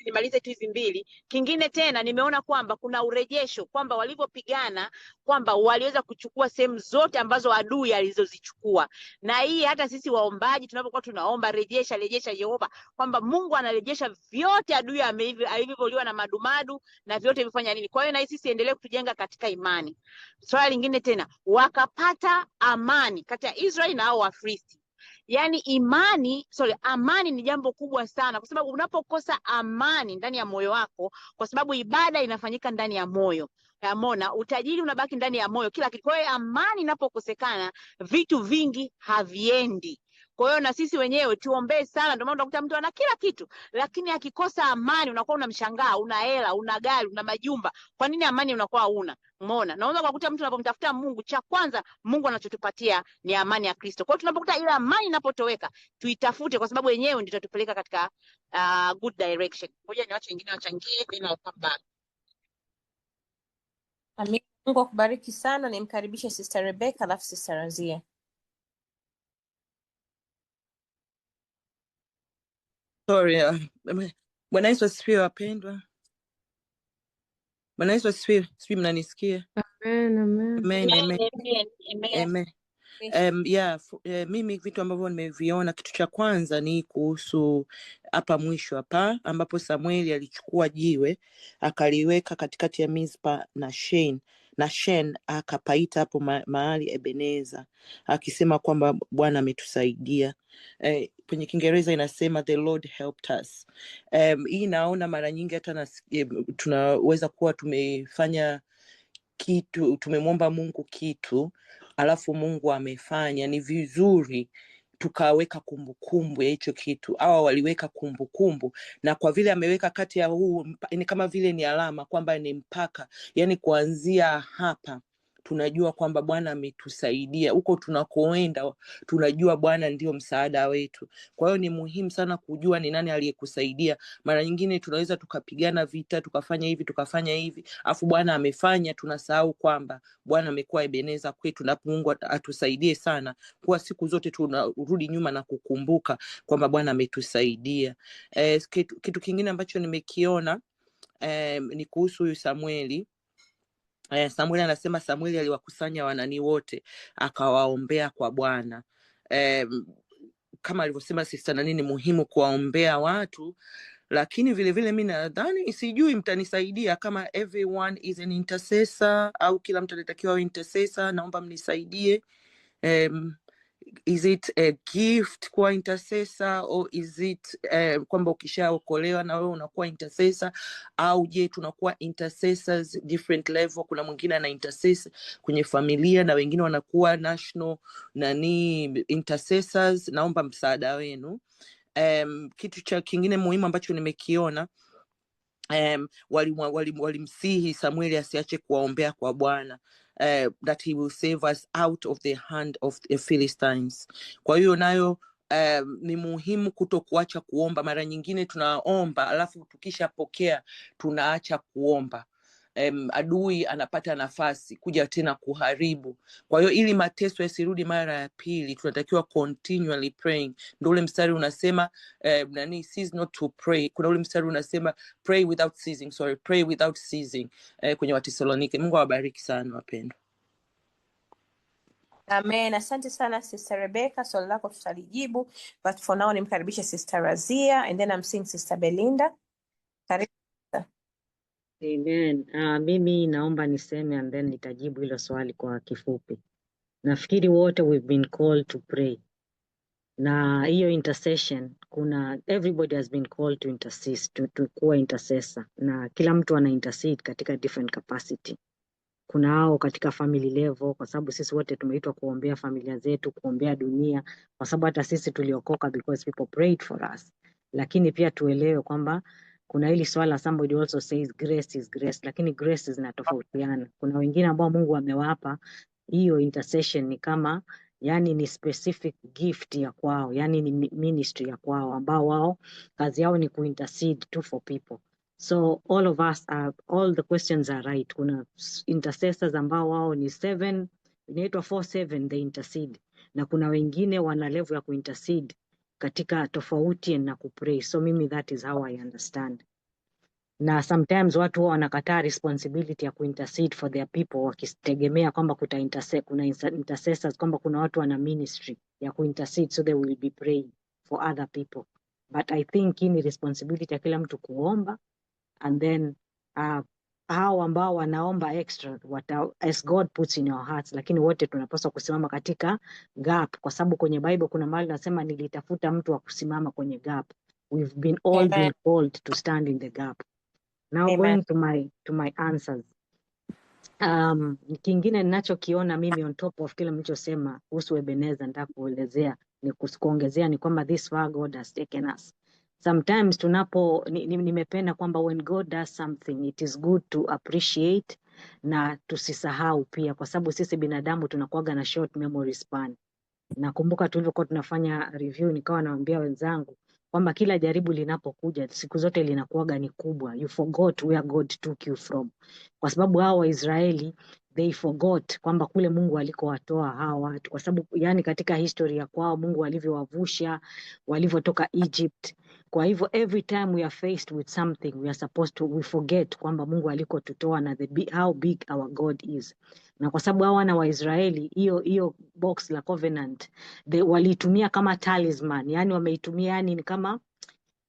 S4: nimalize tu hizi mbili. Kingine tena nimeona kwamba kuna urejesho, kwamba walivyopigana kwamba waliweza kuchukua sehemu zote ambazo adui alizozichukua. Na hii hata sisi waombaji tunapokuwa tunaomba rejesha Yehova, kwamba Mungu anarejesha vyote adui alivyoliwa na madumadu na vyote vifanya nini. Kwa hiyo na sisi endelee kutujenga katika imani. Swala lingine tena, wakapata amani kati ya Israeli na hao Wafilisti. Yani amani ni jambo kubwa sana, kwa sababu unapokosa amani ndani ya moyo wako, kwa sababu ibada inafanyika ndani ya moyo, Amona, utajiri unabaki ndani ya moyo, kila kitu. Kwa hiyo amani inapokosekana, vitu vingi haviendi. Kwa hiyo na sisi wenyewe tuombee sana. Ndio maana unakuta mtu ana kila kitu, lakini akikosa amani unakuwa unamshangaa, una hela, una gari, una majumba. Kwa nini amani unakuwa huna? Umeona? Na unaweza kukuta mtu anapomtafuta Mungu, cha kwanza Mungu anachotupatia ni amani ya Kristo. Kwa hiyo tunapokuta ile amani inapotoweka, tuitafute, kwa sababu yenyewe ndio itatupeleka katika good direction. Ngoja ni watu wengine wachangie, then I'll come back.
S1: Amen. Mungu akubariki sana. Nimkaribishe Sister Rebecca alafu Sister Razia.
S7: Sorry, Bwana Yesu asifiwe wapendwa. Bwana Yesu asifiwe. Sijui mnanisikia?
S8: Amen, amen.
S7: Amen, amen.
S4: Amen.
S7: Amen. Mimi vitu ambavyo nimeviona, kitu cha kwanza ni kuhusu hapa mwisho hapa ambapo Samueli alichukua jiwe akaliweka katikati ya Mizpa na Shen akapaita hapo mahali Ebeneza, akisema kwamba Bwana ametusaidia. Kwenye Kiingereza inasema the Lord helped us. Hii naona mara nyingi hata tunaweza kuwa tumefanya kitu, tumemwomba Mungu kitu alafu Mungu amefanya. Ni vizuri tukaweka kumbukumbu ya hicho kitu. Hawa waliweka kumbukumbu, na kwa vile ameweka kati ya huu, ni kama vile ni alama kwamba ni mpaka, yani kuanzia hapa tunajua kwamba Bwana ametusaidia. Huko tunakoenda tunajua Bwana ndio msaada wetu. Kwa hiyo ni muhimu sana kujua ni nani aliyekusaidia. Mara nyingine tunaweza tukapigana vita, tukafanya hivi, afu Bwana amefanya, tunasahau kwamba Bwana amekuwa Ebeneza kwetu, na Mungu atusaidie sana kwa siku zote tunarudi nyuma na kukumbuka kwamba Bwana ametusaidia. Kitu kingine ambacho nimekiona ni kuhusu huyu Samueli. Samueli anasema Samueli aliwakusanya wanani wote akawaombea kwa Bwana. Kama alivyosema sister nani, ni muhimu kuwaombea watu, lakini vile vile mimi nadhani, sijui mtanisaidia kama everyone is an intercessor au kila mtu anatakiwa awe intercessor. Naomba mnisaidie. Is it a gift kuwa intercessor, or is it kwamba ukishaokolewa na wewe unakuwa intercessor, au je tunakuwa intercessors different level? Kuna mwingine ana intercessor kwenye familia na wengine wanakuwa national intercessors. Naomba msaada wenu. Kitu cha kingine muhimu ambacho nimekiona, walimsihi Samueli asiache kuwaombea kwa Bwana, that he will save us out of the hand of the Philistines. Kwa hiyo nayo ni muhimu kutokuacha kuomba. Mara nyingine tunaomba alafu tukishapokea tunaacha kuomba. Adui anapata nafasi kuja tena kuharibu. Kwa hiyo ili mateso yasirudi mara ya pili, tunatakiwa continually praying. Ndio ule mstari unasema cease not to pray. Kuna ule mstari unasema pray without ceasing, kwenye Wathesalonike. Mungu awabariki sana wapendwa.
S1: Amen. Asante sana Sister Rebecca, swali lako tutalijibu, but for now nimkaribishe Sister Razia and then I'm seeing Sister Belinda. Karibu.
S8: Amen. Mimi naomba niseme and then nitajibu hilo swali kwa kifupi. Nafikiri wote we've been called to pray. Na hiyo intercession, everybody has been called to intercede, to kuwa intercessor. Na kila mtu ana intercede katika different capacity. Kuna hao katika family level, kwa sababu sisi wote tumeitwa kuombea familia zetu, kuombea dunia, kwa sababu hata sisi tuliokoka because people prayed for us. Lakini pia tuelewe kwamba kuna hili swala, somebody also says grace is grace, lakini grace zinatofautiana. Kuna wengine ambao Mungu amewapa hiyo intercession ni kama, yani ni specific gift ya kwao, yani ni ministry ya kwao, ambao wao kazi yao ni kuintercede tu for people. So all of us all the questions are right. Kuna intercessors ambao wao ni 7, inaitwa 4/7 they intercede. Na kuna wengine wana level ya kuintercede katika tofauti na kupray. So mimi that is how I understand. Na sometimes watu wanakataa responsibility ya kuintercede for their people, wakitegemea kwamba kuna intercessors, kwamba kuna watu wana ministry ya kuintercede, so they will be praying for other people. But I think hii ni responsibility ya kila mtu kuomba, and then hao ambao wanaomba extra as God puts in our hearts, lakini wote tunapaswa kusimama katika gap, kwa sababu kwenye Bible kuna mahali nasema nilitafuta mtu wa kusimama kwenye gap. We've been all been called to stand in the gap. Now
S1: Amen.
S8: going to my answers. Kingine ninachokiona mimi on top of kile mlichosema kuhusu Ebeneza, nataka kuelezea kuongezea ni kwamba this far God has taken us. Sometimes nimependa kwamba when God does something it is good to appreciate na tusisahau pia, kwa sababu sisi binadamu tunakuwaga na short memory span. Nakumbuka tulivyokuwa tunafanya review, nikawa naambia wenzangu kwamba kila jaribu linapokuja siku zote linakuwaga ni kubwa. You forgot where God took you from. Kwa sababu hao Waisraeli they forgot kwamba kule Mungu alikowatoa hawa watu, kwa sababu yani katika historia kwao Mungu alivyowavusha, walivyotoka Egypt. Kwa hivyo every time we are faced with something we are supposed to, we forget kwamba Mungu alikotutoa na how big our God is. Na kwa sababu hao wana wa Israeli hiyo box la covenant waliitumia kama talisman, yani wameitumia, yani ni kama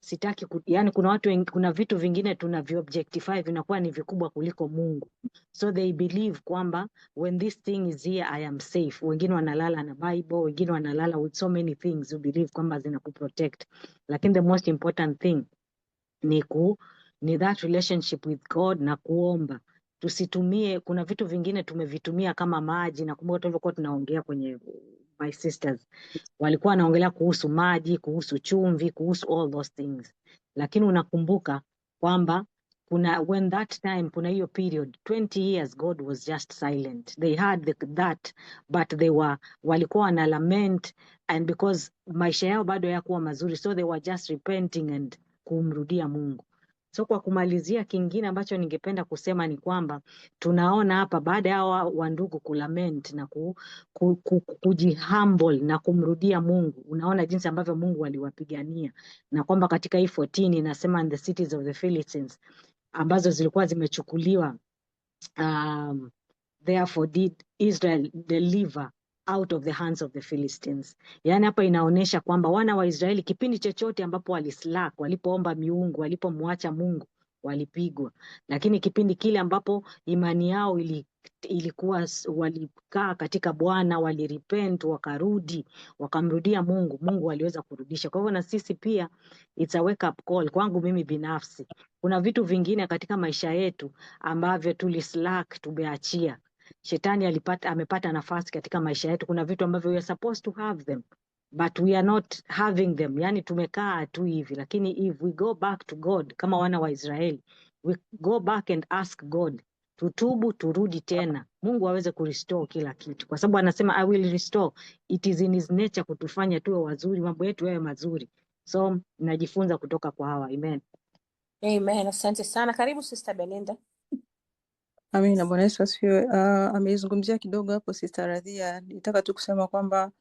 S8: sitaki yani kuna watu kuna vitu vingine tunavyo-objectify vinakuwa ni vikubwa kuliko Mungu. So they believe kwamba when this thing is here I am safe. Wengine wanalala na Bible, wengine wanalala with so many things you believe kwamba zinakuprotect. Lakini the most important thing ni that relationship with God na kuomba. Tusitumie, kuna vitu vingine tumevitumia kama maji, na kumbuka tulivyokuwa tunaongea kwenye my sisters walikuwa wanaongelea kuhusu maji, kuhusu chumvi, kuhusu all those things. Lakini unakumbuka kwamba when that time, kuna hiyo period 20 years God was just silent. They had that, but walikuwa wana lament, and because maisha yao bado yakuwa mazuri, so they were just repenting and kumrudia Mungu. So kwa kumalizia, kingine ambacho ningependa kusema ni kwamba tunaona hapa baada ya wandugu kulament na kujihumble na kumrudia Mungu, unaona jinsi ambavyo Mungu aliwapigania, na kwamba katika hii 14 inasema in the cities of the Philistines ambazo zilikuwa zimechukuliwa, therefore did Israel deliver out of the hands of the Philistines. Yani hapa inaonesha kwamba wana wa Israeli kipindi chochote ambapo walislack, walipoomba miungu, walipomwacha Mungu, walipigwa. Lakini kipindi kile ambapo imani yao ilikuwa, walikaa katika Bwana, walirepent, wakarudi, wakamrudia Mungu, Mungu aliweza kurudisha. Kwa hivyo na sisi pia it's a wake up call kwangu mimi binafsi. Kuna vitu vingine katika maisha yetu ambavyo tulislack, tumeachia. Shetani amepata nafasi katika maisha yetu. Kuna vitu ambavyo we are supposed to have them, but we are not having them. Yani tumekaa tu hivi, lakini if we go back to God, kama wana wa Israeli, we go back and ask God, tutubu, turudi tena, Mungu aweze kurestore kila kitu, kwa sababu anasema I will restore. It is in his nature kutufanya tuwe wazuri, mambo yetu yawe mazuri. So najifunza kutoka kwa hawa. Amen.
S1: Amen. Asante sana. Karibu Sister Belinda.
S5: Amina. Bwana Yesu asifiwe. Ameizungumzia kidogo hapo Sister Radhia. Nitaka tu kusema kwamba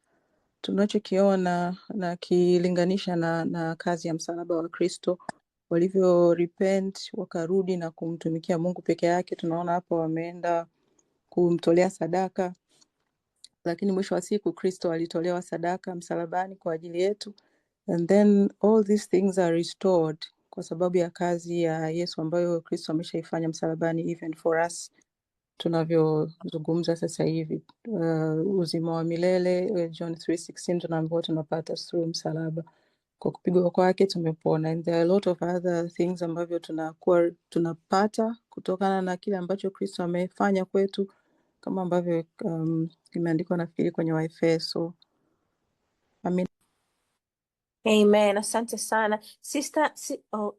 S5: tunachokiona na kilinganisha na kazi ya msalaba wa Kristo, walivyo repent wakarudi na kumtumikia Mungu peke yake. Tunaona hapo wameenda kumtolea sadaka, lakini mwisho wa siku Kristo alitolewa sadaka msalabani kwa ajili yetu, and then all these things are restored kwa sababu ya kazi ya Yesu ambayo Kristo ameshaifanya msalabani, even for us tunavyozungumza sasa hivi. Uzima wa milele, John 3:16, tunaambiwa tunapata through msalaba. Kwa kupigwa kwake tumepona, and there are a lot of other things ambavyo tunapata kutokana na kile ambacho Kristo amefanya kwetu, kama ambavyo imeandikwa nafikiri kwenye Waefeso. Amen.
S1: Amen. Asante sana.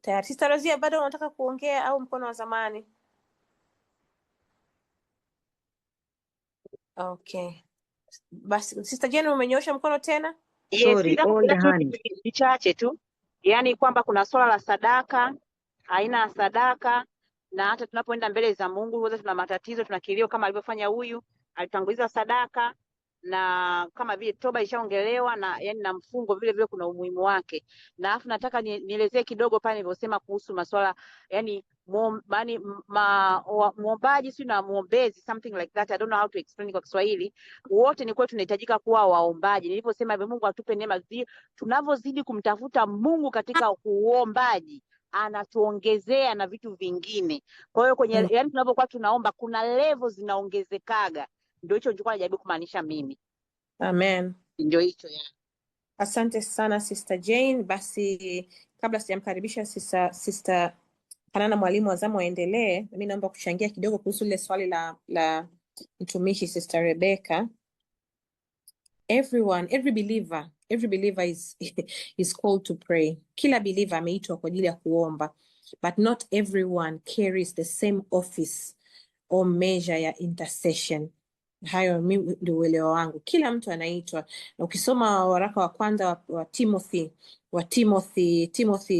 S1: Tayari. Sister Rozia, bado unataka kuongea au mkono wa zamani? Okay. Basi Sister Jane, umenyoosha mkono tena?
S4: Yes,
S8: Sorry,
S4: ila
S8: all the
S4: tu
S8: hand.
S4: vichache tu, yaani kwamba kuna swala la sadaka, aina ya sadaka, na hata tunapoenda mbele za Mungu wote tuna matatizo, tuna kilio kama alivyofanya huyu, alitanguliza sadaka, na kama vile toba ishaongelewa, na yani na mfungo vile vile kuna umuhimu wake. Na afu nataka nielezee kidogo pale nilivyosema kuhusu masuala yani muombaji si na muombezi, something like that, I don't know how to explain kwa Kiswahili. Wote ni kwa tunahitajika kuwa waombaji. Niliposema hivyo, Mungu atupe neema, tunavyozidi kumtafuta Mungu katika uombaji anatuongezea na vitu vingine. Kwa hiyo kwenye yani tunapokuwa tunaomba kuna level zinaongezekaga. Ndio hicho nilikuwa najaribu kumaanisha mimi.
S1: Amen.
S4: Ndio hicho ya.
S1: Asante sana Sister Jane. Basi kabla sijamkaribisha Sister Hanana mwalimu wa zamu aendelee, mimi naomba kuchangia kidogo kuhusu ile swali la mtumishi Sister Rebecca. Every believer is called to pray. Kila believer ameitwa kwa ajili ya kuomba, but not everyone carries the same office or measure ya intercession. Hayo mimi ndio uelewa wangu. Kila mtu anaitwa, na ukisoma waraka wa kwanza wa Timothy,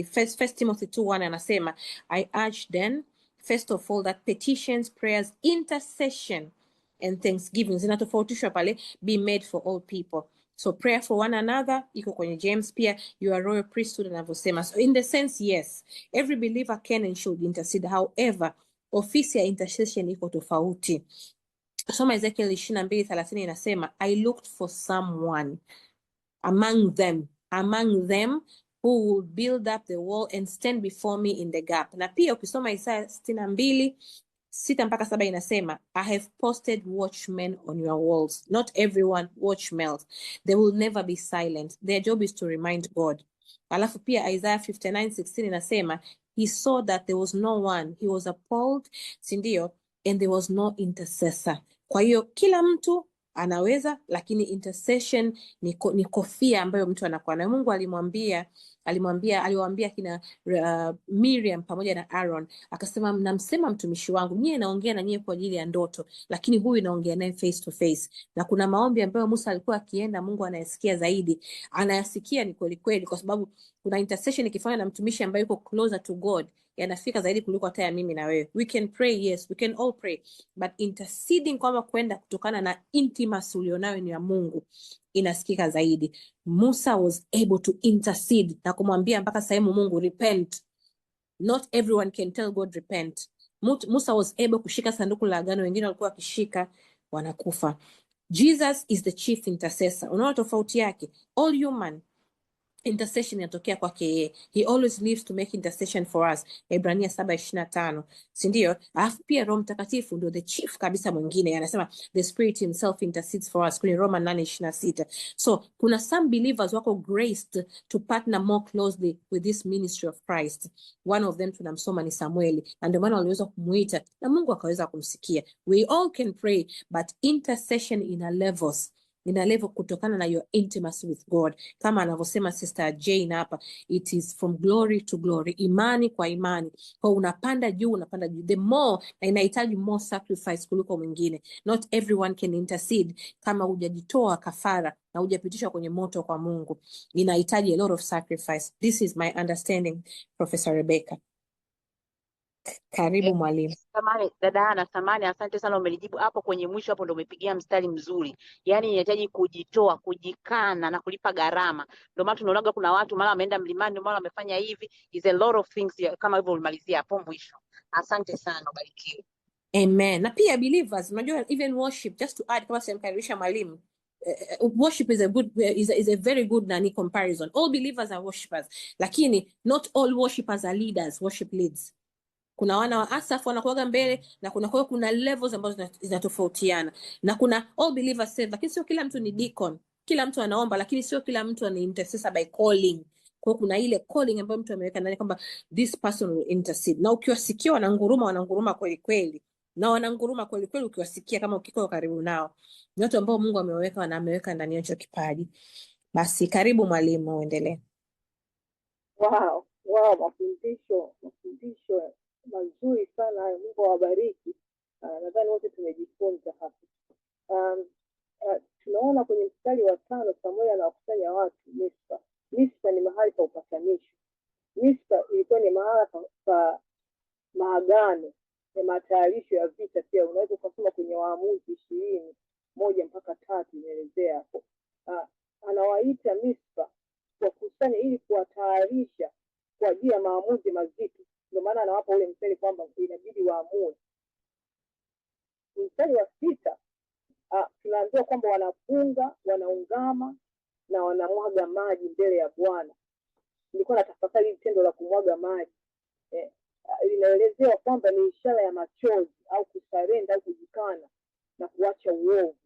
S1: First Timothy 2:1 anasema, I urge then first of all that petitions, prayers, intercession and thanksgiving zinatofautishwa pale, be made for all people. So prayer for one another iko kwenye James pia, you are royal priesthood anavyosema. So in the sense, yes, every believer can and should intercede. However, ofisi ya intercession iko tofauti. Soma Ezekiel 22:30 inasema, I looked for someone among them who will build up the wall and stand before me in the gap. Na pia ukisoma Isaya 62:6-7 inasema, I have posted watchmen on your walls. Not everyone watchmen. They will never be silent. Their job is to remind God. Alafu pia Isaiah 59:16 inasema, he saw that there was no one. He was appalled, si ndio? And there was no intercessor. Kwa hiyo kila mtu anaweza, lakini intercession ni kofia ambayo mtu anakuwa nayo. Mungu aliwaambia kina Miriam pamoja na Aaron, akasema, mnamsema mtumishi wangu, nyie naongea na nyie kwa ajili ya ndoto, lakini huyu naongea naye face to face. Na kuna maombi ambayo Musa alikuwa akienda, Mungu anayasikia zaidi. Anayasikia ni kweli kweli, kwa sababu kuna intercession ikifanywa na mtumishi ambaye yuko closer to God, yanafika zaidi kuliko hata ya mimi na wewe. We can pray, yes, we can all pray, but interceding kwamba kwenda kutokana na intimacy ulionayo ni ya Mungu, inasikika zaidi. Musa was able to intercede na kumwambia mpaka sehemu Mungu repent. Not everyone can tell God repent. Musa was able kushika sanduku la agano, wengine walikuwa wakishika wanakufa. Jesus is the chief intercessor. Unaona tofauti yake? All human intercession inatokea kwake yeye. He always lives to make intercession for us. Ebrania 7:25. Si ndio? Alafu pia Roho Mtakatifu ndio the chief kabisa mwingine. Anasema the Spirit himself intercedes for us kwenye Roma 8:26. So kuna some believers wako graced to partner more closely with this ministry of Christ. One of them tunamsoma ni Samueli, na ndio maana waliweza kumuita na Mungu akaweza kumsikia. We all can pray, but intercession ina levels. Ina level kutokana na your intimacy with God. Kama anavyosema Sister Jane hapa, it is from glory to glory, imani kwa imani. Kwa unapanda juu. The more, na inahitaji more sacrifice kuliko mwingine. Not everyone can intercede kama hujajitoa kafara na hujapitishwa kwenye moto kwa Mungu. Inahitaji a lot of sacrifice. This is my understanding, Professor Rebecca. Karibu mwalimu.
S4: Samani dada Ana, samani, asante sana, umelijibu hapo kwenye mwisho hapo, ndio umepigia mstari mzuri. Yaani inahitaji kujitoa, kujikana na kulipa gharama. Ndio maana tunaonaga kuna watu mara wameenda mlimani, mara wamefanya hivi, is a lot of things kama hivyo ulimalizia hapo mwisho. Asante sana, ubarikiwe.
S1: Amen. Na pia believers, unajua even worship, just to add, kama simkaribisha mwalimu, worship is a very good comparison. All believers are worshipers, lakini not all worshipers are leaders, worship leads. Kuna wana wa Asaf wanakuaga mbele, na kuna levels ambazo zinatofautiana, na kuna all believers saved, lakini sio kila mtu ni deacon. Kila mtu anaomba, lakini sio kila mtu ni intercessor by calling. Kwa kuna ile calling ambayo mtu ameweka ndani kwamba this person will intercede. Na ukiwasikia wananguruma kweli kweli, na wananguruma kweli kweli ukiwasikia, kama ukiko karibu nao, ni watu ambao Mungu ameweka ndani yao kipaji. Basi karibu mwalimu, uendelee.
S2: Wow, mafundisho mazuri sana. Mungu awabariki. Nadhani wote tumejifunza hapa. Tunaona kwenye mstari wa 5 Samueli anawakusanya watu Mispa. Mispa ni mahali pa upatanisho. Mispa ilikuwa ni mahali pa maagano na matayarisho ya vita. Pia unaweza kusoma kwenye Waamuzi 20:1-3 inaelezea hapo. Anawaita Mispa wakusanya ili kuwatayarisha kwa ajili ya maamuzi mazito. Ndio maana anawapa ule mstari kwamba inabidi waamue. Mstari wa 6 tunaambiwa kwamba wanafunga, wanaungama na wanamwaga maji mbele ya Bwana. Nilikuwa natafakari hili tendo la kumwaga maji. Linaelezewa kwamba ni ishara ya machozi au kusarenda au kujikana na kuacha uovu.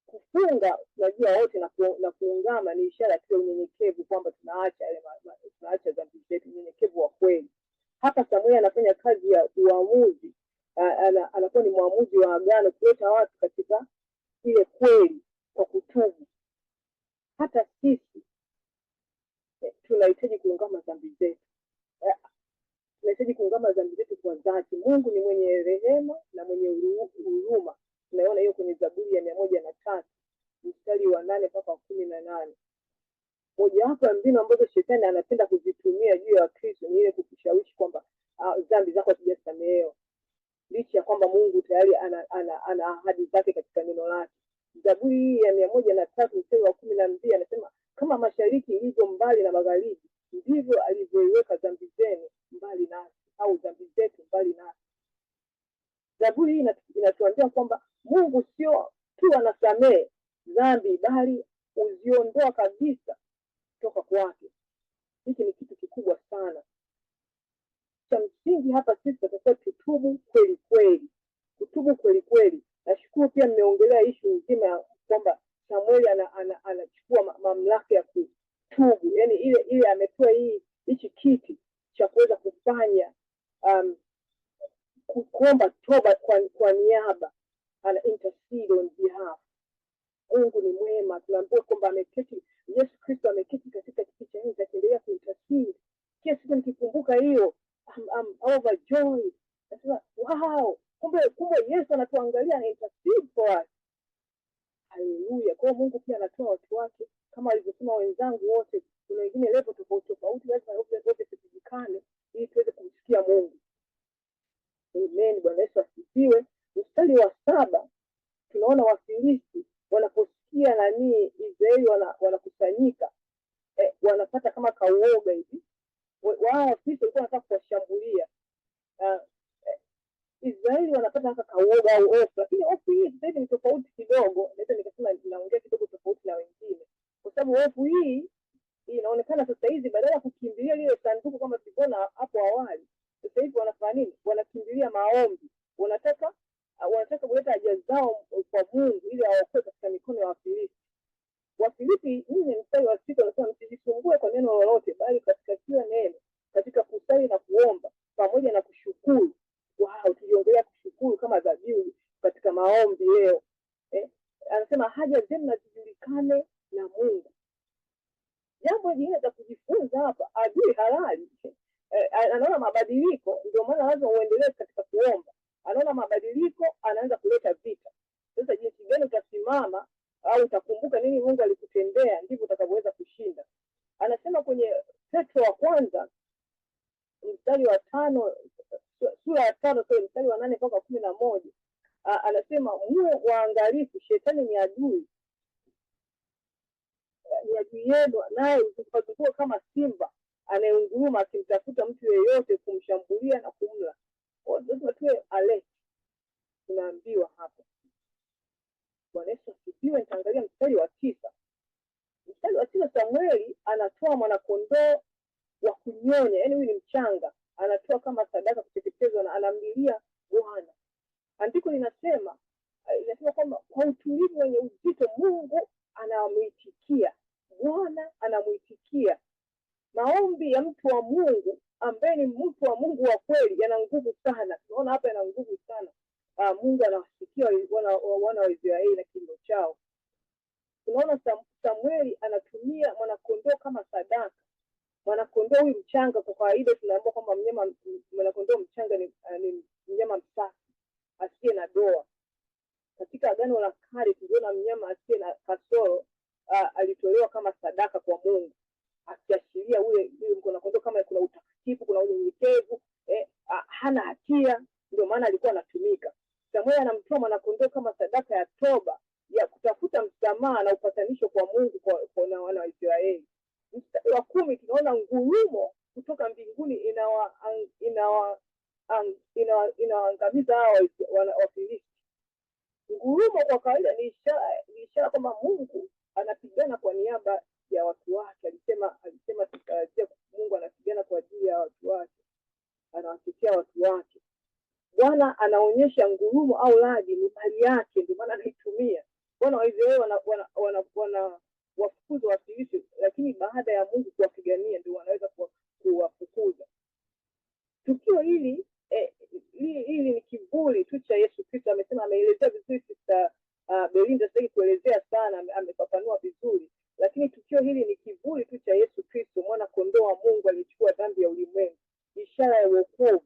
S2: Kufunga unajua wote na kuungama ni ishara ya unyenyekevu, kwamba tunaacha dhambi zetu, unyenyekevu wa kweli. Hapa Samueli anafanya kazi ya uamuzi, anakuwa ni mwamuzi wa agano, kuleta watu katika ile kweli kwa kutubu. Hata sisi tunahitaji kuungama dhambi zetu. Tunahitaji kuungama dhambi zetu kwa dhati. Mungu ni mwenye rehema na mwenye huruma. Tunaona hiyo kwenye Zaburi ya 103 mstari wa 8-18. Mojawapo ya mbinu ambazo shetani anapenda kuzitumia juu ya Wakristo ni ile kukushawishi kwamba dhambi zako hazijasamehewa. licha ya kwamba Mungu tayari ana ahadi zake katika neno lake. Zaburi hii ya 103 mstari wa 12 anasema, kama mashariki ilivyo mbali na magharibi, ndivyo alivyoiweka dhambi zenu mbali nasi, au dhambi zetu mbali nasi. Zaburi hii inatuambia kwamba Mungu sio tu anasamehe dhambi, bali uziondoa kabisa kutoka kwake. Hiki ni kitu kikubwa sana. Cha msingi hapa sisi tunatakiwa tutubu kweli kweli, kutubu kweli kweli. Nashukuru pia mmeongelea issue nzima ya kwamba Samueli anachukua mamlaka ya kutubu, yani ile ametoa hichi kiti cha kuweza kufanya kuomba toba kwa niaba, ana intercede on behalf. Mungu ni mwema, tunaambiwa kwamba ameketi, Yesu Kristo ameketi katika kiti cha enzi akiendelea kuintercede. Kila siku nikikumbuka hiyo I'm overjoyed. Nasema wow, kumbe Yesu anatuangalia na intercede for us. Haleluya. Kwa Mungu pia anatoa watu wake, kama alivyosema wenzangu wote, kuna wengine level tofauti, lazima wote tujikane ili tuweze kumsikia Mungu. Amen. Bwana Yesu asifiwe. Mstari wa 7 tunaona Wafilisti wanaposikia Israeli wanakusanyika, wanapata kama kauoga hivi. Wao Wafilisti walikuwa wanataka kuwashambulia. Israeli wanapata hata kauoga au hofu, lakini hofu hii sasa ni tofauti kidogo. Naweza nikasema ninaongea kidogo tofauti na wengine, kwa sababu hofu hii inaonekana sasa hivi badala ya kukimbilia lile sanduku kama tulivyoona hapo awali, sasa hivi wanafanya nini? Wanakimbilia maombi. Wanataka kuleta haja zao kwa Mungu ili awaokoe katika mikono ya Wafilisti. Wafilipi 4 mstari wa 6 wanasema, msijisumbue kwa neno lolote, bali katika kila neno, katika kusali na kuomba pamoja na kushukuru. Wow, tuliongelea kushukuru kama dhabihu katika maombi leo. Anasema haja zenu na zijulikane na Mungu. Jambo jingine la kujifunza hapa, adui halali anaona mabadiliko, ndio maana lazima uendelee katika kuomba. Anaona mabadiliko, anaanza kuleta vita. Sasa jinsi gani utasimama au utakumbuka nini Mungu alikutendea, ndivyo utakavyoweza kushinda. Anasema kwenye Petro wa kwanza mstari wa 5, sura ya 5 mstari wa 8 mpaka 11, anasema muwe waangalifu, shetani ni adui yenu, naye huzunguka kama simba anayeunguruma akimtafuta mtu yeyote kumshambulia na kumla. Lazima tuwe alert, tunaambiwa hapo. Bwana Yesu asifiwe. Nitaangalia mstari wa 9. Mstari wa 9, Samueli anatoa mwanakondoo wa kunyonya, yani huyu ni mchanga, anatoa kama sadaka kuteketezwa na anamlilia Bwana. Andiko linasema kwamba kwa utulivu wenye uzito Mungu anamuitikia, Bwana anamuitikia. Maombi ya mtu wa Mungu ambaye ni mtu wa Mungu wa kweli yana nguvu sana. Tunaona hapa yana nguvu sana. Mungu anawasikia wana wa Israeli na kilio chao. Tunaona Samueli anatumia mwanakondoo kama sadaka. Mwanakondoo huyu mchanga, kwa kawaida tunaambiwa kwamba mwanakondoo mchanga ni mnyama msafi asiye na doa. Katika Agano la Kale tuliona mnyama asiye na kasoro alitolewa kama sadaka kwa Mungu, akiashiria ule mwanakondoo kama kuna utakatifu, kuna unyenyekevu, hana hatia, ndio maana alikuwa anatumika. Samueli anamtoa mwanakondoo kama sadaka ya toba, ya kutafuta msamaha na upatanisho kwa Mungu kwa wana wa Israeli. Mstari wa 10 tunaona ngurumo kutoka mbinguni inawaangamiza hao Wafilisti. Ngurumo kwa kawaida ni ishara kwamba Mungu anapigana kwa niaba ya watu wake. Alisema tutarajia Mungu anapigana kwa ajili ya watu wake, anawatetea watu wake. Bwana anaonyesha ngurumo au radi ni mali yake, ndio maana anaitumia. Wana wa Israeli wafukuza Wafilisti, lakini baada ya Mungu kuwapigania ndio wanaweza kuwafukuza. Tukio hili ni kivuli tu cha Yesu Kristo. Amesema, ameelezea vizuri Sister Belinda, sasa kuelezea sana, amefafanua vizuri, lakini tukio hili ni kivuli tu cha Yesu Kristo, mwana kondoo wa Mungu alichukua dhambi ya ulimwengu, ishara ya wokovu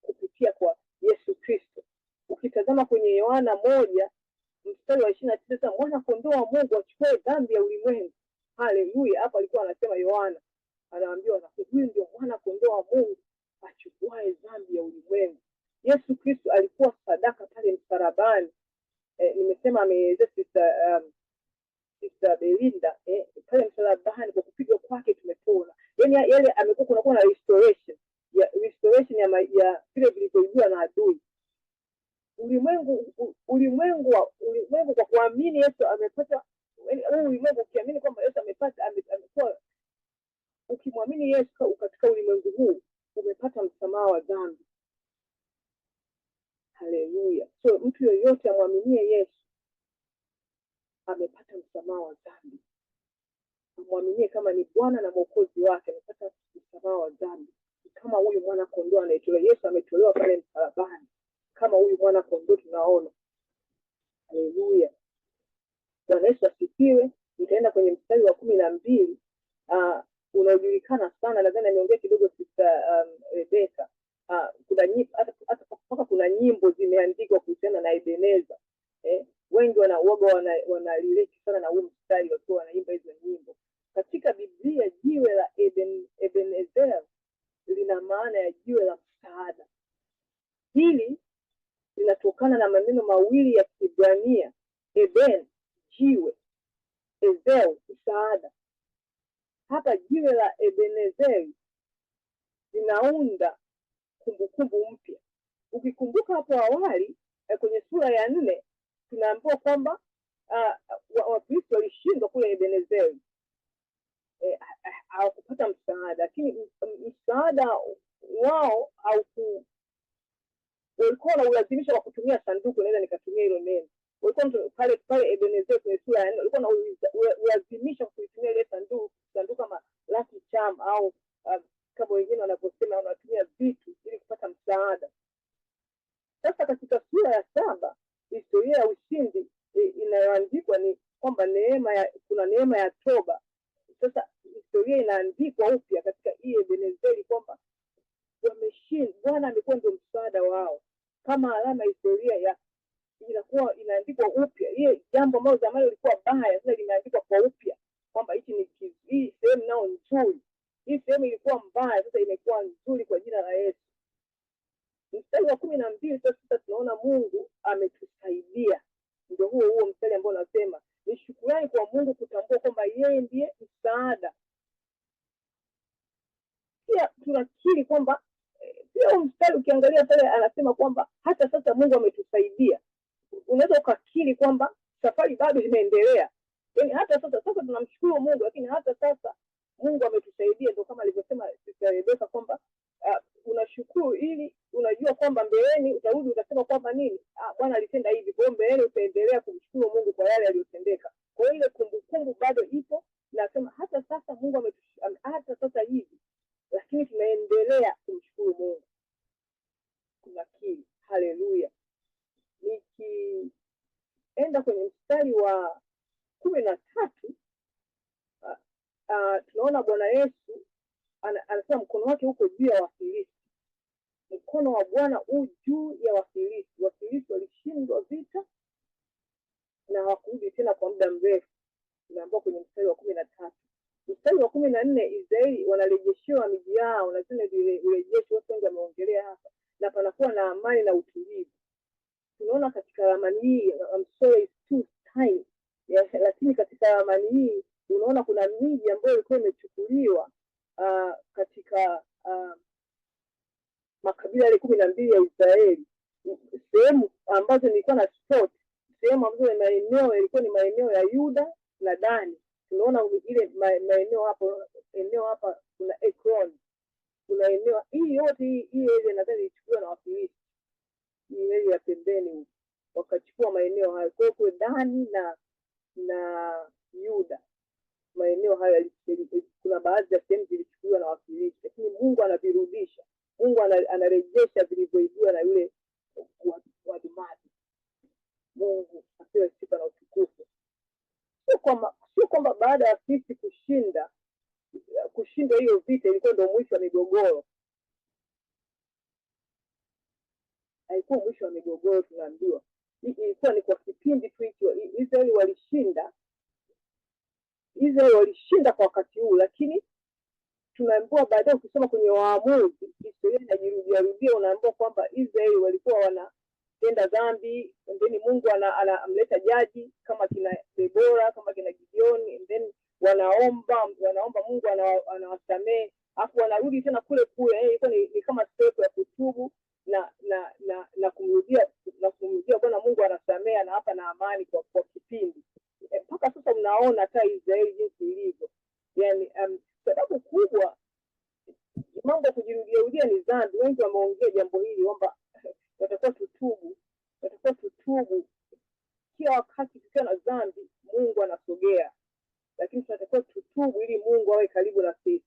S2: kupitia kwa Yesu Kristo. Ukitazama kwenye Yohana 1 mstari wa 29, mwana kondoo wa Mungu achukue dhambi ya ulimwengu. Haleluya. Hapa alikuwa anasema Yohana, anaambiwa na huyu ndio mwana kondoo wa Mungu achukuae dhambi ya ulimwengu. Yesu Kristo alikuwa sadaka pale msalabani. Nimesema ameeleza Sister Belinda, pale msalabani kwa kupigwa kwake tumepona. Yaani yale amekuwa kunakuwa na restoration ya vile vilivyoibiwa na adui. Ulimwengu kwa kuamini Yesu amepata, ulimwengu ukiamini kwamba Yesu amekuwa, ukimwamini Yesu katika ulimwengu huu umepata msamaha wa dhambi. Haleluya. So mtu yoyote amwaminie Yesu amepata msamaha wa dhambi. Amwaminie kama ni Bwana na Mwokozi wake, amepata msamaha wa dhambi. Kama huyu mwana kondoo anayetolewa, Yesu ametolewa pale msalabani. Kama huyu mwana kondoo tunaona. Haleluya. Bwana Yesu asifiwe. Nitaenda kwenye mstari wa 12 unaojulikana sana, nadhani ameongea kidogo Sister Rebecca. Kuna nyimbo zimeandikwa kuhusiana na Ebeneza. Wengi wanalileki sana na huu mstari wakiwa wanaimba hizo nyimbo. Katika Biblia jiwe la Ebenezer lina maana ya jiwe la msaada. Hili linatokana na maneno mawili ya Kiebrania, Eben jiwe, Ezel msaada. Hapa jiwe la Ebenezer linaunda kumbukumbu mpya. Ukikumbuka hapo awali kwenye sura ya 4 tunaambiwa kwamba Wakristo walishindwa kule Ebenezer, hawakupata msaada, lakini msaada wao walikuwa wanalazimisha kwa kutumia sanduku. Naweza nikatumia hilo neno, walikuwa pale Ebenezer kwenye sura ya 4 walikuwa wanalazimisha kutumia ile sanduku kama lucky charm, au kama wengine wanaposema wanatumia vitu ili kupata msaada. Sasa katika sura ya 7 historia ya ushindi inayoandikwa ni kwamba kuna neema ya toba. Sasa historia inaandikwa upya katika hii Ebenezer kwamba wameshinda. Bwana amekuwa ndio msaada wao. Kama alama historia inakuwa inaandikwa upya. Hii jambo ambalo zamani lilikuwa baya sasa linaandikwa kwa upya kwamba hii sehemu nao nzuri. Hii sehemu ilikuwa mbaya sasa imekuwa nzuri kwa jina la Yesu. Mstari wa 12 sasa tunaona Mungu ametusaidia. Ndio huo mstari ambao unasema ni shukrani kwa Mungu kutambua kwamba yeye ndiye msaada. Pia tunakiri kwamba pia mstari ukiangalia pale anasema kwamba hata sasa Mungu ametusaidia. Unaweza ukakiri kwamba safari bado inaendelea. Yaani hata sasa tunamshukuru Mungu, lakini hata sasa Mungu ametusaidia. Ndio kama alivyosema Sister Rebecca kwamba unashukuru ili unajua kwamba mbeleni utarudi utasema kwamba nini? Bwana alitenda hivi. Kwa hiyo mbeleni utaendelea kumshukuru Mungu kwa yale aliyotendeka. Kwa hiyo ile kumbukumbu bado ipo, nasema hata sasa Mungu hata sasa hivi, lakini tunaendelea kumshukuru Mungu. Tunakiri. Haleluya. Nikienda kwenye mstari wa 13 tunaona Bwana Yesu anasema mkono wake uko juu ya Wafilisti. Mkono wa Bwana juu ya Wafilisti. Wafilisti walishindwa vita na hawakurudi tena kwa muda mrefu. Tunaambiwa kwenye mstari wa 13. Mstari wa 14 Israeli wanarejeshewa miji yao, na tena urejesho wote wengi wameongelea hapa, na panakuwa na amani na utulivu. Tunaona katika ramani hii, I'm sorry it's too tiny, lakini katika ramani hii unaona kuna miji ambayo ilikuwa imechukuliwa katika makabila yale 12 ya Israeli. Sehemu ambazo nilikuwa na spot, sehemu ambazo maeneo ilikuwa ni maeneo ya Yuda na Dani. Tunaona ile maeneo hapo, eneo hapa kuna Ekron. Kuna eneo hii yote hii ile nadhani ilichukuliwa na Wafilisti. Hii ile ya pembeni wakachukua maeneo hayo. Kwa hiyo Dani na Yuda, maeneo hayo kuna baadhi ya sehemu zilichukuliwa na Wafilisti, lakini Mungu anavirudisha. Mungu anarejesha vilivyoibiwa na yule wadumadi. Mungu apewe sifa na utukufu. Sio kwamba baada ya sisi kushinda hiyo vita ilikuwa ndio mwisho wa migogoro. Haikuwa mwisho wa migogoro, tunaambiwa. Ilikuwa ni kwa kipindi tu hicho. Israeli walishinda kwa wakati huu, lakini tunaambiwa baadaye, ukisoma kwenye Waamuzi, historia inajirudia, unaambiwa kwamba Israeli walikuwa wanatenda dhambi, and then Mungu anamleta jaji kama kina Debora, kama kina Gideoni, and then wanaomba Mungu anawasamehe, afu wanarudi tena kule kule. Ilikuwa ni kama step ya kutubu na kumrudia Bwana Mungu, anasamehe na hapa na amani kwa kipindi mpaka sasa. Mnaona hata Israeli jinsi ilivyo, yani sababu kubwa mambo ya kujirudia ni dhambi. Wengi wameongea jambo hili kwamba watakuwa tutubu kila wakati. Tukiwa na dhambi Mungu anasogea, lakini tunatakiwa tutubu ili Mungu awe karibu na sisi.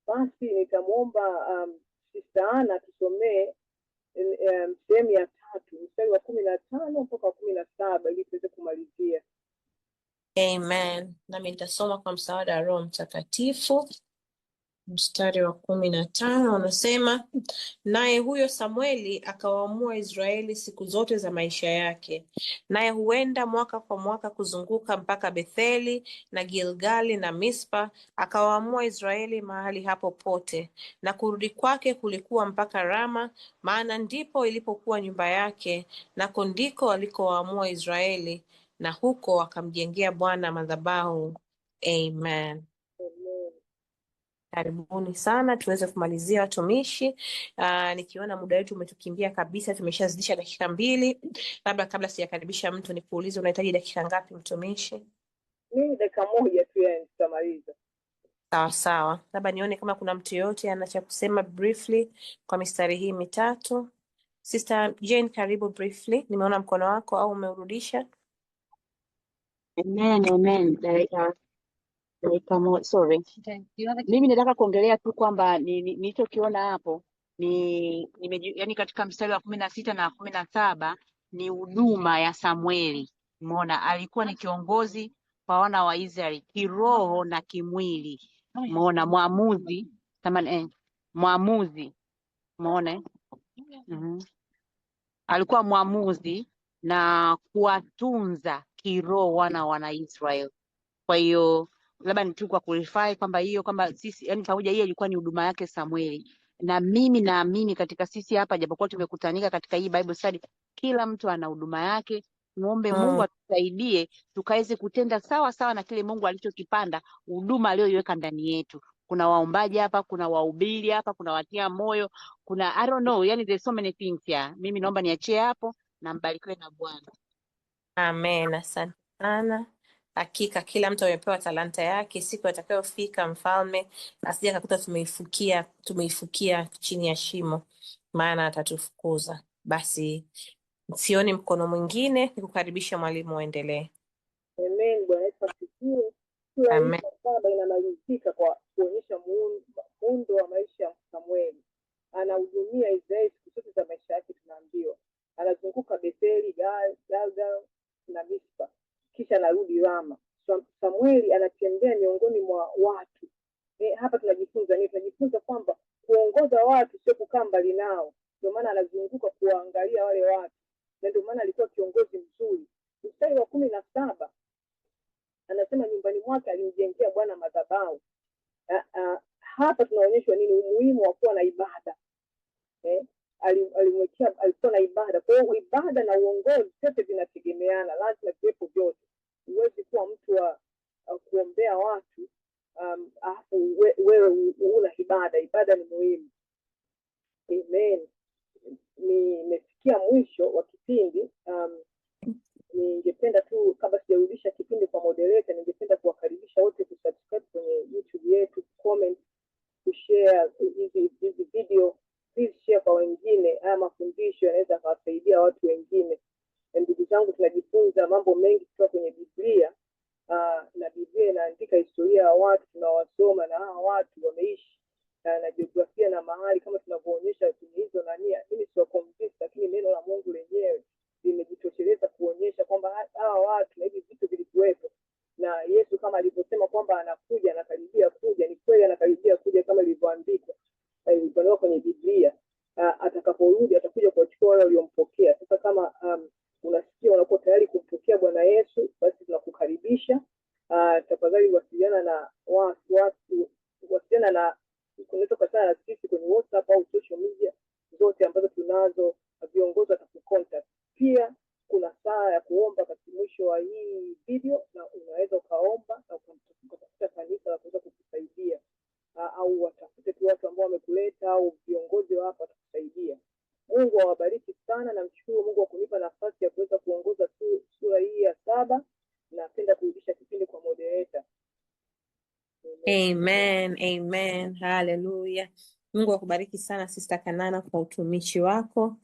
S2: Basi nitamwomba Sister Anna tusomee sehemu ya 3 mstari wa 15 mpaka 17 ili tuweze kumalizia.
S1: Amen. Nami nitasoma kwa msaada wa Roho Mtakatifu. Mstari wa 15 unasema, naye huyo Samueli akawaamua Israeli siku zote za maisha yake, naye huenda mwaka kwa mwaka kuzunguka mpaka Betheli na Gilgali na Mispa, akawaamua Israeli mahali hapo pote, na kurudi kwake kulikuwa mpaka Rama, maana ndipo ilipokuwa nyumba yake, nako ndiko alikowaamua Israeli, na huko akamjengea Bwana madhabahu. Amen. Karibuni sana tuweze kumalizia watumishi. Nikiona muda wetu umetukimbia kabisa, tumeshazidisha dakika 2. Labda kabla sijakaribisha mtu nikuulize, unahitaji dakika ngapi mtumishi?
S2: Mimi dakika 1 tu yani tutamaliza.
S1: Sawa. Labda nione kama kuna mtu yote ana cha kusema briefly kwa mistari hii 3. Sister Jane, karibu briefly. Nimeona mkono wako au umeurudisha?
S4: Amen. Sorry. Mimi nataka kuongelea tu kwamba nilichokiona hapo yani katika mstari wa 16 na 17 ni huduma ya Samueli. Umeona, alikuwa ni kiongozi kwa wana wa Israeli kiroho na kimwili. Umeona, mwamuzi. Umeona? Alikuwa mwamuzi na kuwatunza kiroho wana Israeli. Kwa hiyo labda ni tu kwa clarify kwamba sisi yani pamoja, hiyo ilikuwa ni huduma yake Samueli. Na mimi naamini katika sisi hapa, japokuwa tumekutanika katika hii Bible study, kila mtu ana huduma yake. Muombe Mungu atusaidie tukaweze kutenda sawa sawa na kile Mungu alichokipanda, huduma aliyoiweka ndani yetu. Kuna waombaji hapa, kuna wahubiri hapa, kuna watia moyo, kuna I don't know, yani there's so many things here. Mimi naomba niachie hapo na mbarikiwe na Bwana.
S1: Amen. Asante sana. Hakika kila mtu amepewa talanta yake. Siku atakayofika mfalme asije akakuta tumeifukia chini ya shimo, maana atatufukuza. Basi sioni mkono mwingine, nikukaribisha mwalimu uendelee.
S2: Amen. Bwana Yesu asifiwe. Sura hii ya 7 inamalizika kwa kuonyesha muundo wa maisha ya Samueli. Anahudumia Israeli siku zote za maisha yake. Tunaambiwa anazunguka Betheli, Gilgal na Mispa, kisha anarudi Rama. Samueli anatembea miongoni mwa watu. Hapa tunajifunza nini? Tunajifunza kwamba kuongoza watu sio kukaa mbali nao. Ndio maana anazunguka kuangalia wale watu, na ndio maana alikuwa kiongozi mzuri. Mstari wa 17 anasema nyumbani mwake alimjengea Bwana madhabahu. Hapa tunaonyeshwa nini? Umuhimu wa kuwa na ibada. Alikuwa na ibada. Kwa hiyo ibada na uongozi zote vinategemeana, lazima viwepo vyote. Huwezi kuwa mtu wa kuombea watu alafu wewe una ibada. Ibada ni muhimu. Amen. Nimefikia mwisho wa kipindi. Ningependa tu, kabla sijarudisha kipindi kwa moderator, ningependa kuwakaribisha wote kusubscribe kwenye YouTube yetu, comment, kushare hizi video. Please share kwa wengine. Haya mafundisho yanaweza kuwasaidia watu wengine. Ndugu zangu, tunajifunza mambo mengi kutoka kwenye Biblia, na Biblia inaandika historia ya watu tunawasoma, na hawa watu wameishi na jiografia na mahali kama tunavyoonyesha kwenye hizo nia. Mimi sio convinced, lakini neno la Mungu lenyewe limejitosheleza kuonyesha kwamba hawa watu na hivi vitu vilikuwepo, na Yesu kama alivyosema kwamba anakuja, anakaribia kuja. Ni kweli anakaribia kuja kama ilivyoandikwa kwenye Biblia. Atakaporudi atakuja kuwachukua wale waliompokea. Sasa kama unasikia unakuwa tayari kumpokea Bwana Yesu, basi tunakukaribisha. Tafadhali wasiliana na kunisaidia. Mungu awabariki sana, na mshukuru Mungu kwa kunipa nafasi ya kuweza kuongoza sura hii ya 7. Napenda kurudisha kipindi kwa moderator.
S1: Amen, amen, haleluya. Mungu akubariki sana Sister Kanana kwa utumishi wako.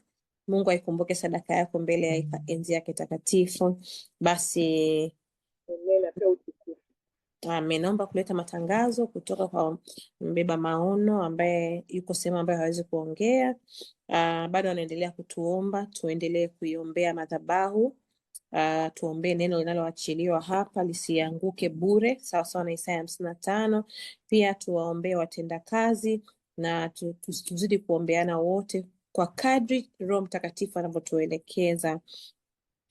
S1: Mungu aikumbuke sadaka yako mbele ya enzi yake takatifu. Basi
S2: Amen, apewe utukufu.
S1: naomba kuleta matangazo kutoka kwa mbeba maono ambaye yuko sehemu ambayo hawezi kuongea. Bado anaendelea kutuomba, tuendelee kuiombea madhabahu. Tuombee neno linaloachiliwa hapa lisianguke bure, sawa sawa na Isaya 55. Pia tuwaombee watendakazi na tuzidi kuombeana wote kwa kadri Roho Mtakatifu anavyotuelekeza.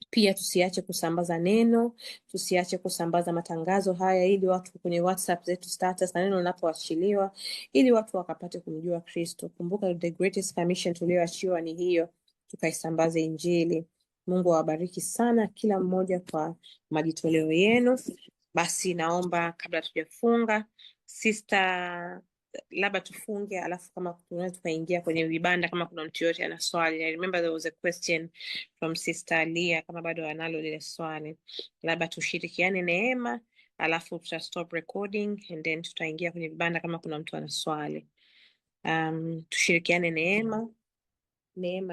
S1: Pia tusiache kusambaza neno, tusiache kusambaza matangazo haya ili watu kwenye WhatsApp zetu status na neno linapoachiliwa ili watu wakapate kumjua Kristo. Kumbuka the greatest commission tuliyoachiwa ni hiyo, tukaisambaze Injili. Mungu awabariki sana kila mmoja kwa majitoleo yenu. Basi naomba kabla tujafunga, sister, labda tufunge, alafu kama tunaweza tukaingia kwenye vibanda kama kuna mtu yote ana swali. I remember there was a question from Sister Leah, kama bado analo lile swali. Labda tushirikiane neema, alafu tuta stop recording and then tutaingia kwenye vibanda kama kuna mtu ana swali. Tushirikiane neema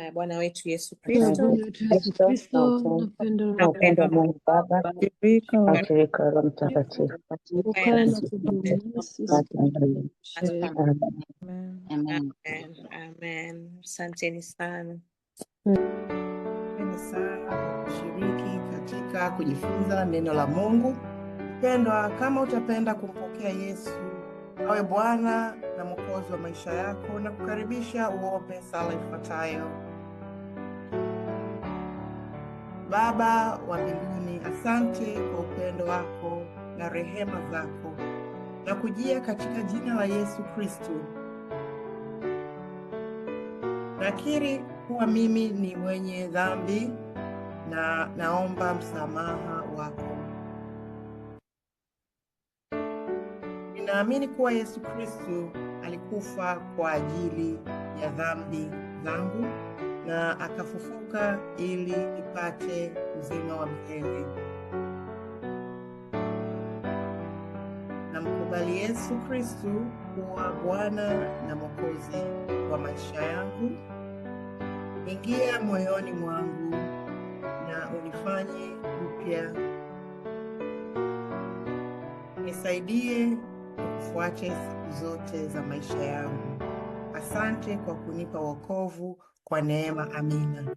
S1: ya Bwana wetu Yesu Kristo
S9: Bwana wetu Yesu Kristo na pendo
S8: na upendo wa Mungu Baba
S5: Shirika
S8: na
S5: wa
S8: ushirika wa Roho Mtakatifu
S9: ukae na kudumu nasi siku zote.
S5: Amen.
S4: Amen.
S1: Amen. Asanteni sana.
S3: Asanteni sana kwa kushiriki katika kujifunza neno la Mungu. Mpendwa, kama utapenda kumpokea Yesu awe Bwana na Mwokozi wa maisha yako, na kukaribisha uombe sala ifuatayo. Baba wa mbinguni, asante kwa upendo wako na rehema zako, na kujia katika jina la Yesu Kristo. Nakiri kuwa mimi ni mwenye dhambi na naomba msamaha wako. Ninaamini kuwa Yesu Kristo alikufa kwa ajili ya dhambi zangu na akafufuka ili nipate uzima wa milele. Namkubali Yesu Kristo kuwa Bwana na Mwokozi wa maisha yangu. Ingia moyoni mwangu na unifanye upya. Nisaidie kufuate siku zote za maisha yangu. Asante kwa kunipa wokovu kwa neema. Amina.